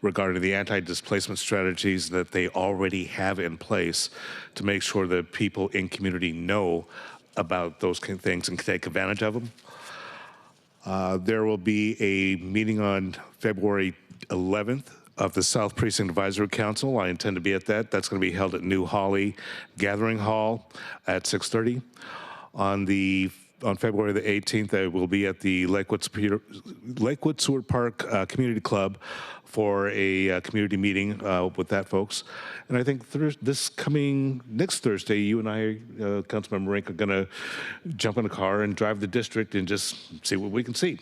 [SPEAKER 12] regarding the anti-displacement strategies that they already have in place, to make sure that people in community know about those kind of things and can take advantage of them. There will be a meeting on February 11th of the South Precinct Advisory Council. I intend to be at that. That's going to be held at New Holly Gathering Hall at 6:30. On February the 18th, I will be at the Lakewood Seward Park Community Club for a community meeting with that folks. And I think next Thursday, you and I, Councilmember Rink, are going to jump in a car and drive the district and just see what we can see.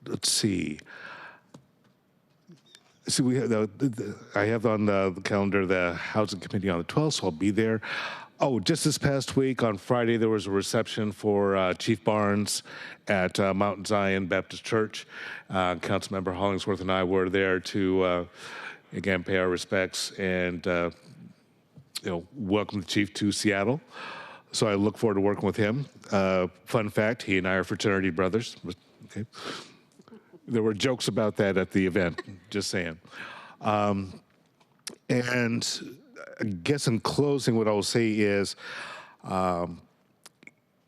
[SPEAKER 12] Let's see. We have I have on the calendar the Housing Committee on the 12th, so I'll be there. Oh, just this past week on Friday, there was a reception for Chief Barnes at Mount Zion Baptist Church. Councilmember Hollingsworth and I were there to, again, pay our respects and welcome the Chief to Seattle. So I look forward to working with him. Fun fact, he and I are fraternity brothers. Okay. There were jokes about that at the event, just saying. And I guess in closing, what I will say is, not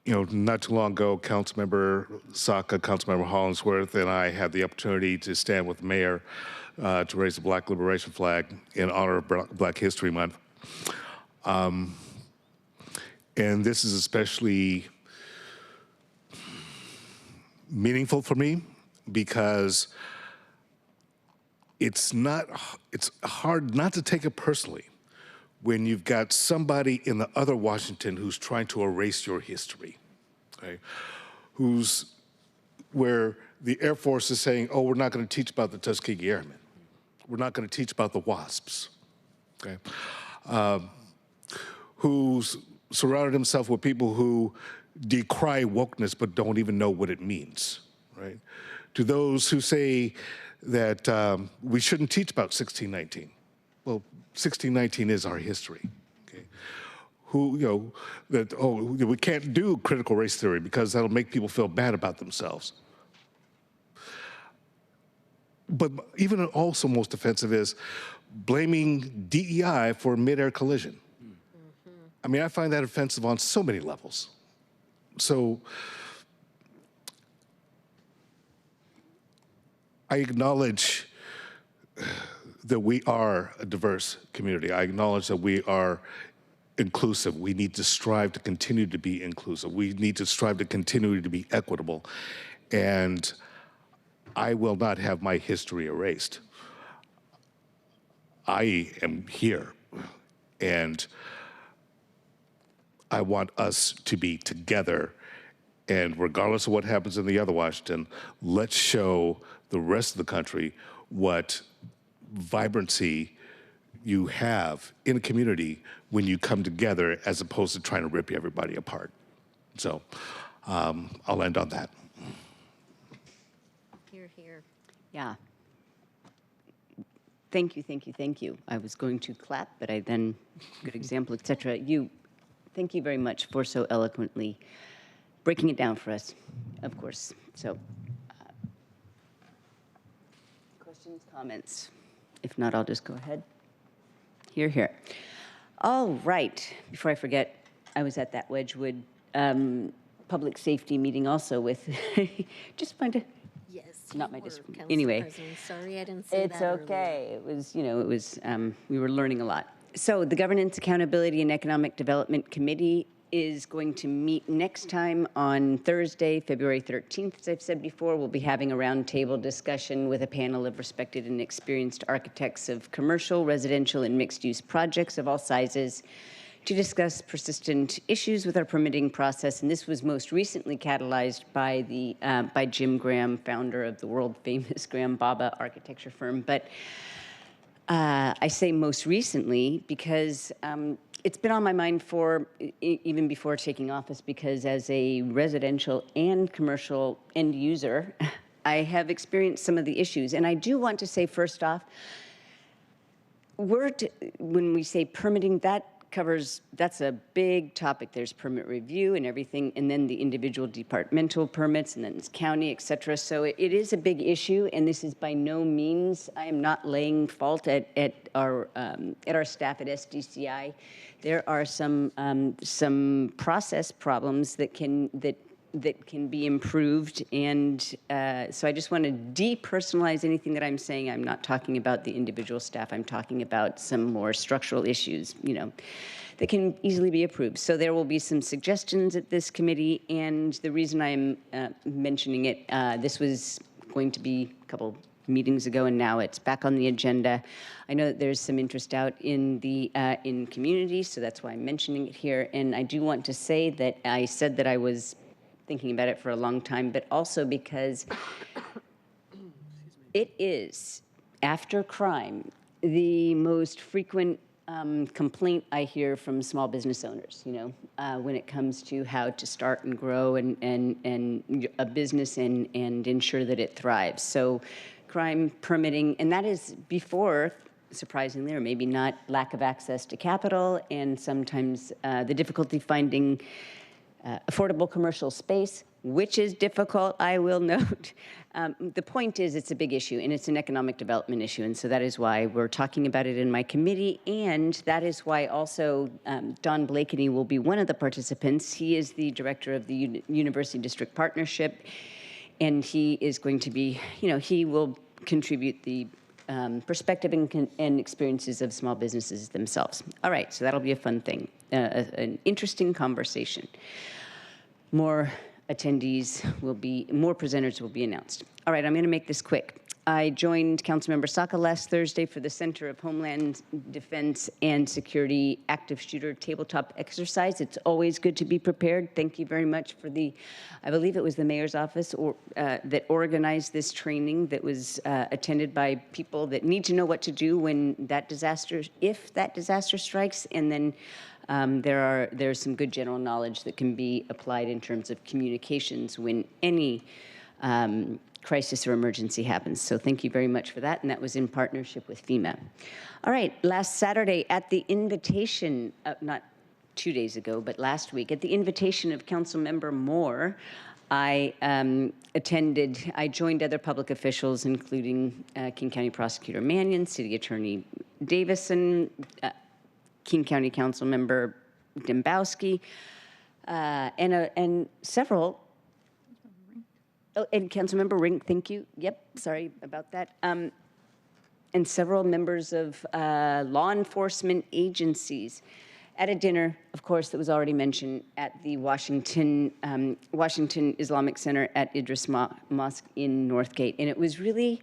[SPEAKER 12] too long ago, Councilmember Saka, Councilmember Hollingsworth, and I had the opportunity to stand with the mayor to raise the Black Liberation flag in honor of Black History Month. And this is especially meaningful for me because it's hard not to take it personally when you've got somebody in the other Washington who's trying to erase your history, okay? Where the Air Force is saying, oh, we're not going to teach about the Tuskegee Airmen. We're not going to teach about the WASPs, okay? Who's surrounded himself with people who decry wokeness but don't even know what it means, right? To those who say that we shouldn't teach about 1619. Well, 1619 is our history, okay? We can't do critical race theory because that'll make people feel bad about themselves. But even also most offensive is blaming DEI for mid-air collision. Mm-hmm. I mean, I find that offensive on so many levels. So I acknowledge that we are a diverse community. I acknowledge that we are inclusive. We need to strive to continue to be inclusive. We need to strive to continue to be equitable. And I will not have my history erased. I am here, and I want us to be together. And regardless of what happens in the other Washington, let's show the rest of the country what vibrancy you have in a community when you come together, as opposed to trying to rip everybody apart. So I'll end on that.
[SPEAKER 7] Hear, hear.
[SPEAKER 1] Yeah. Thank you, thank you, thank you. I was going to clap, but I then, good example, et cetera. Thank you very much for so eloquently breaking it down for us, of course. So, questions, comments? If not, I'll just go ahead. Hear, hear. All right. Before I forget, I was at that Wedgwood public safety meeting also with, just wanted to,
[SPEAKER 7] Yes.
[SPEAKER 1] not my
[SPEAKER 7] you were,
[SPEAKER 1] district.
[SPEAKER 7] Council
[SPEAKER 1] Anyway,
[SPEAKER 7] President. Sorry, I didn't see
[SPEAKER 1] it's
[SPEAKER 7] that
[SPEAKER 1] okay. It was, we were learning a lot. So the Governance, Accountability, and Economic Development Committee is going to meet next time on Thursday, February 13th. As I've said before, we'll be having a roundtable discussion with a panel of respected and experienced architects of commercial, residential, and mixed-use projects of all sizes to discuss persistent issues with our permitting process. And this was most recently catalyzed by Jim Graham, founder of the world-famous Graham Baba architecture firm. But I say most recently because it's been on my mind for even before taking office, because as a residential and commercial end user, I have experienced some of the issues. And I do want to say, first off, when we say permitting, that's a big topic. There's permit review and everything, and then the individual departmental permits, and then it's county, et cetera. So it is a big issue, and this is by no means, I am not laying fault at our staff at SDCI. There are some process problems that can be improved, and so I just want to depersonalize anything that I'm saying. I'm not talking about the individual staff. I'm talking about some more structural issues, that can easily be approved. So there will be some suggestions at this committee, and the reason I'm mentioning it, this was going to be a couple meetings ago, and now it's back on the agenda. I know that there's some interest out in the community, so that's why I'm mentioning it here. And I do want to say that I said that I was thinking about it for a long time, but also because it is, after crime, the most frequent complaint I hear from small business owners, when it comes to how to start and grow and a business and ensure that it thrives. So crime, permitting, and that is before, surprisingly, or maybe not, lack of access to capital, and sometimes the difficulty finding affordable commercial space, which is difficult, I will note. The point is, it's a big issue, and it's an economic development issue, and so that is why we're talking about it in my committee, and that is why also Don Blakeney will be one of the participants. He is the director of the University District Partnership, and he is going to be, he will contribute the perspective and experiences of small businesses themselves. All right, so that'll be a fun thing, an interesting conversation. More presenters will be announced. All right, I'm going to make this quick. I joined Councilmember Saka last Thursday for the Center of Homeland Defense and Security Active Shooter Tabletop Exercise. It's always good to be prepared. Thank you very much for I believe it was the Mayor's Office that organized this training that was attended by people that need to know what to do when if that disaster strikes, and then there's some good general knowledge that can be applied in terms of communications when any crisis or emergency happens. So thank you very much for that, and that was in partnership with FEMA. All right, last Saturday at the invitation, not 2 days ago, but last week, at the invitation of Councilmember Moore, I joined other public officials, including King County Prosecutor Mannion, City Attorney Davison, King County Councilmember Dembowski, and several. Oh, and Councilmember Rink, thank you. Yep, sorry about that. And several members of law enforcement agencies at a dinner, of course, that was already mentioned at the Washington Islamic Center at Idris Mosque in Northgate. And it was really,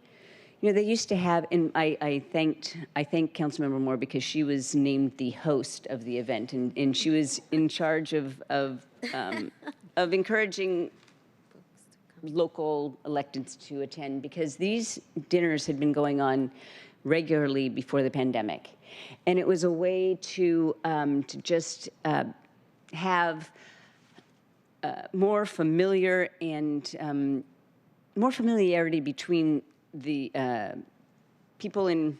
[SPEAKER 1] they used to have, and I thank Councilmember Moore because she was named the host of the event, and she was in charge of encouraging local electeds to attend, because these dinners had been going on regularly before the pandemic, and it was a way to just have more familiarity between the people in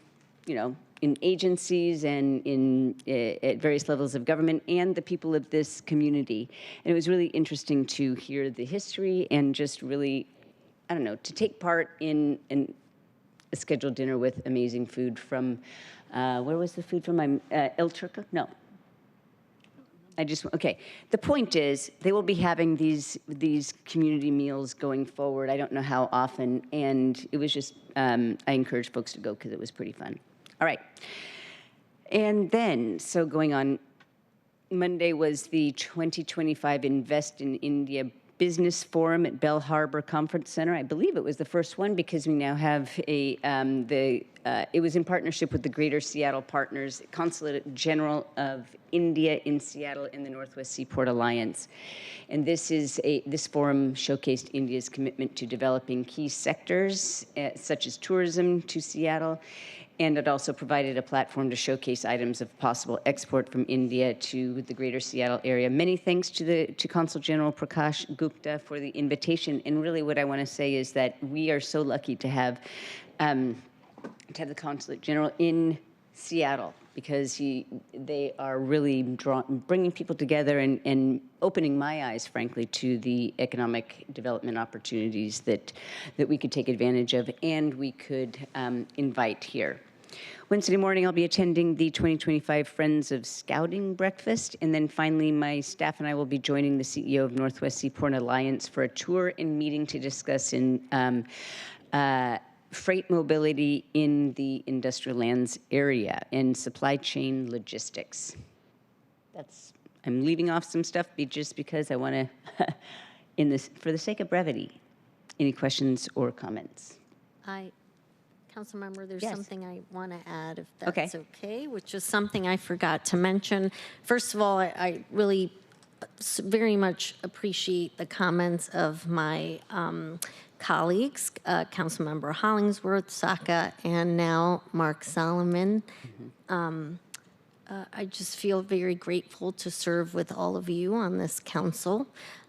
[SPEAKER 1] agencies and at various levels of government and the people of this community. And it was really interesting to hear the history and just really, to take part in a scheduled dinner with amazing food from, where was the food from? El Turco? No. Okay. The point is, they will be having these community meals going forward. I don't know how often, and it was just, I encourage folks to go because it was pretty fun. All right. And then, so going on Monday was the 2025 Invest in India Business Forum at Bell Harbor Conference Center. I believe it was the first one because we now have a, it was in partnership with the Greater Seattle Partners, Consulate General of India in Seattle and the Northwest Seaport Alliance. And this forum showcased India's commitment to developing key sectors such as tourism to Seattle. And it also provided a platform to showcase items of possible export from India to the greater Seattle area. Many thanks to Consul General Prakash Gupta for the invitation. And really what I want to say is that we are so lucky to have the Consulate General in Seattle because they are really bringing people together and opening my eyes, frankly, to the economic development opportunities that we could take advantage of and we could invite here. Wednesday morning, I'll be attending the 2025 Friends of Scouting Breakfast, and then finally, my staff and I will be joining the CEO of Northwest Seaport Alliance for a tour and meeting to discuss freight mobility in the industrial lands area and supply chain logistics. I'm leaving off some stuff just because I want to, for the sake of brevity. Any questions or comments?
[SPEAKER 7] Councilmember, there's
[SPEAKER 1] Yes.
[SPEAKER 7] something I want to add, if that's okay, which is something I forgot to mention. First of all, I really very much appreciate the comments of my colleagues, Councilmember Hollingsworth, Saka, and now Mark Solomon. I just feel very grateful to serve with all of you on this council.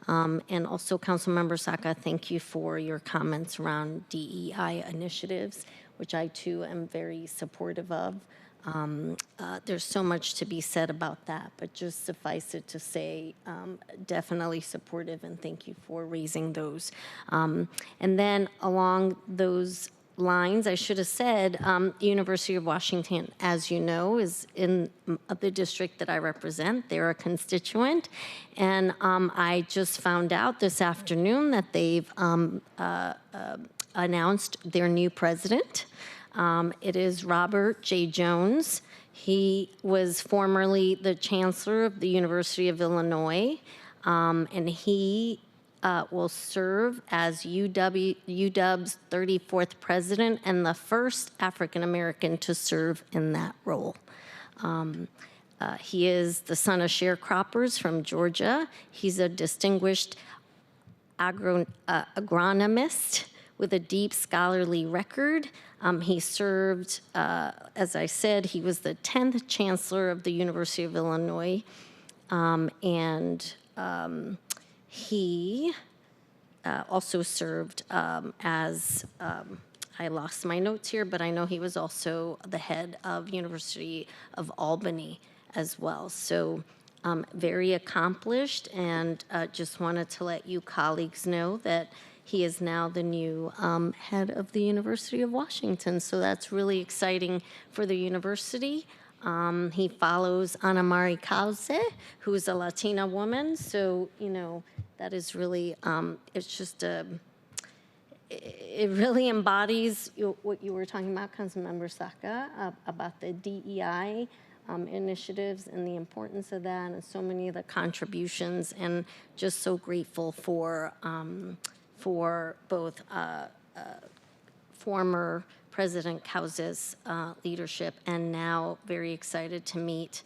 [SPEAKER 7] And also, Councilmember Saka, thank you for your comments around DEI initiatives, which I too am very supportive of. There's so much to be said about that, but just suffice it to say, definitely supportive, and thank you for raising those. And then along those lines, I should have said, University of Washington, as you know, is in the district that I represent. They're a constituent, and I just found out this afternoon that they've announced their new president. It is Robert J. Jones. He was formerly the chancellor of the University of Illinois, and he will serve as UW's 34th president and the first African-American to serve in that role. He is the son of sharecroppers from Georgia. He's a distinguished agronomist with a deep scholarly record. He served, as I said, he was the 10th chancellor of the University of Illinois, and he also served as, I lost my notes here, but I know he was also the head of University of Albany as well. So very accomplished, and just wanted to let you colleagues know that he is now the new head of the University of Washington. So that's really exciting for the university. He follows Ana Maria Cauce, who is a Latina woman. So, you know, that is really, it's just it really embodies what you were talking about, Councilmember Saka, about the DEI initiatives and the importance of that, and so many of the contributions, and just so grateful for both former President Cauce's leadership, and now very excited to meet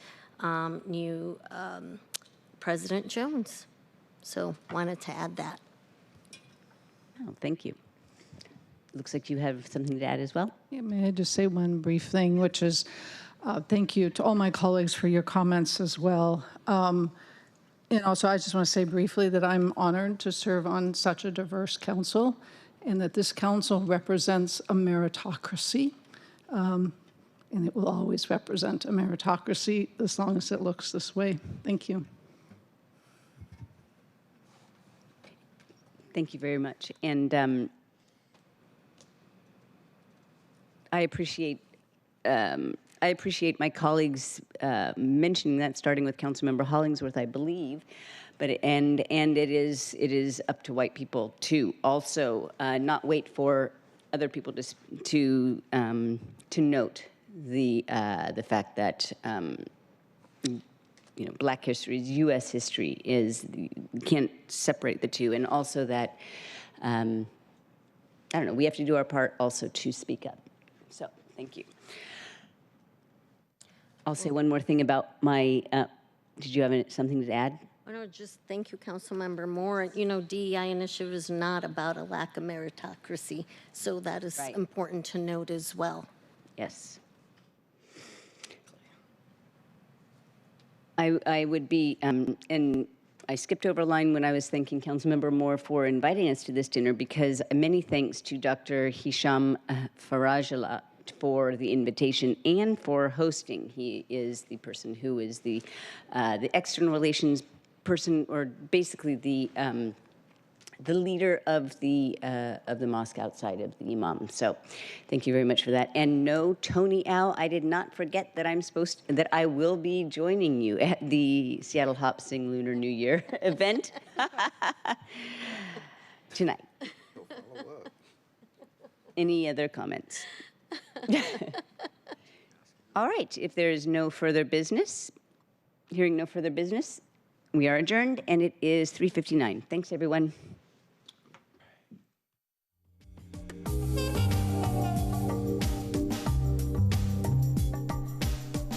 [SPEAKER 7] new President Jones. So wanted to add that.
[SPEAKER 1] Oh, thank you. Looks like you have something to add as well.
[SPEAKER 9] Yeah, may I just say one brief thing, which is thank you to all my colleagues for your comments as well. And also, I just want to say briefly that I'm honored to serve on such a diverse council, and that this council represents a meritocracy, and it will always represent a meritocracy as long as it looks this way. Thank you.
[SPEAKER 1] Thank you very much. And I appreciate my colleagues mentioning that, starting with Councilmember Hollingsworth, I believe. But it is up to white people to also not wait for other people to note the fact that Black history is U.S. history. You can't separate the two. And also that, I don't know, we have to do our part also to speak up. So thank you. I'll say one more thing about my, did you have something to add?
[SPEAKER 7] Oh, no, just thank you, Councilmember Moore. DEI initiative is not about a lack of meritocracy, so that is
[SPEAKER 1] Right.
[SPEAKER 7] important to note as well.
[SPEAKER 1] Yes. I would be, and I skipped over a line when I was thanking Councilmember Moore for inviting us to this dinner, because many thanks to Dr. Hisham Farajala for the invitation and for hosting. He is the person who is the external relations person, or basically the leader of the mosque outside of the imam. So thank you very much for that. And no, Tony Al, I did not forget that that I will be joining you at the Seattle Hop Sing Lunar New Year event tonight. Any other comments? All right, if there is no further business, hearing no further business, we are adjourned, and it is 3:59. Thanks, everyone.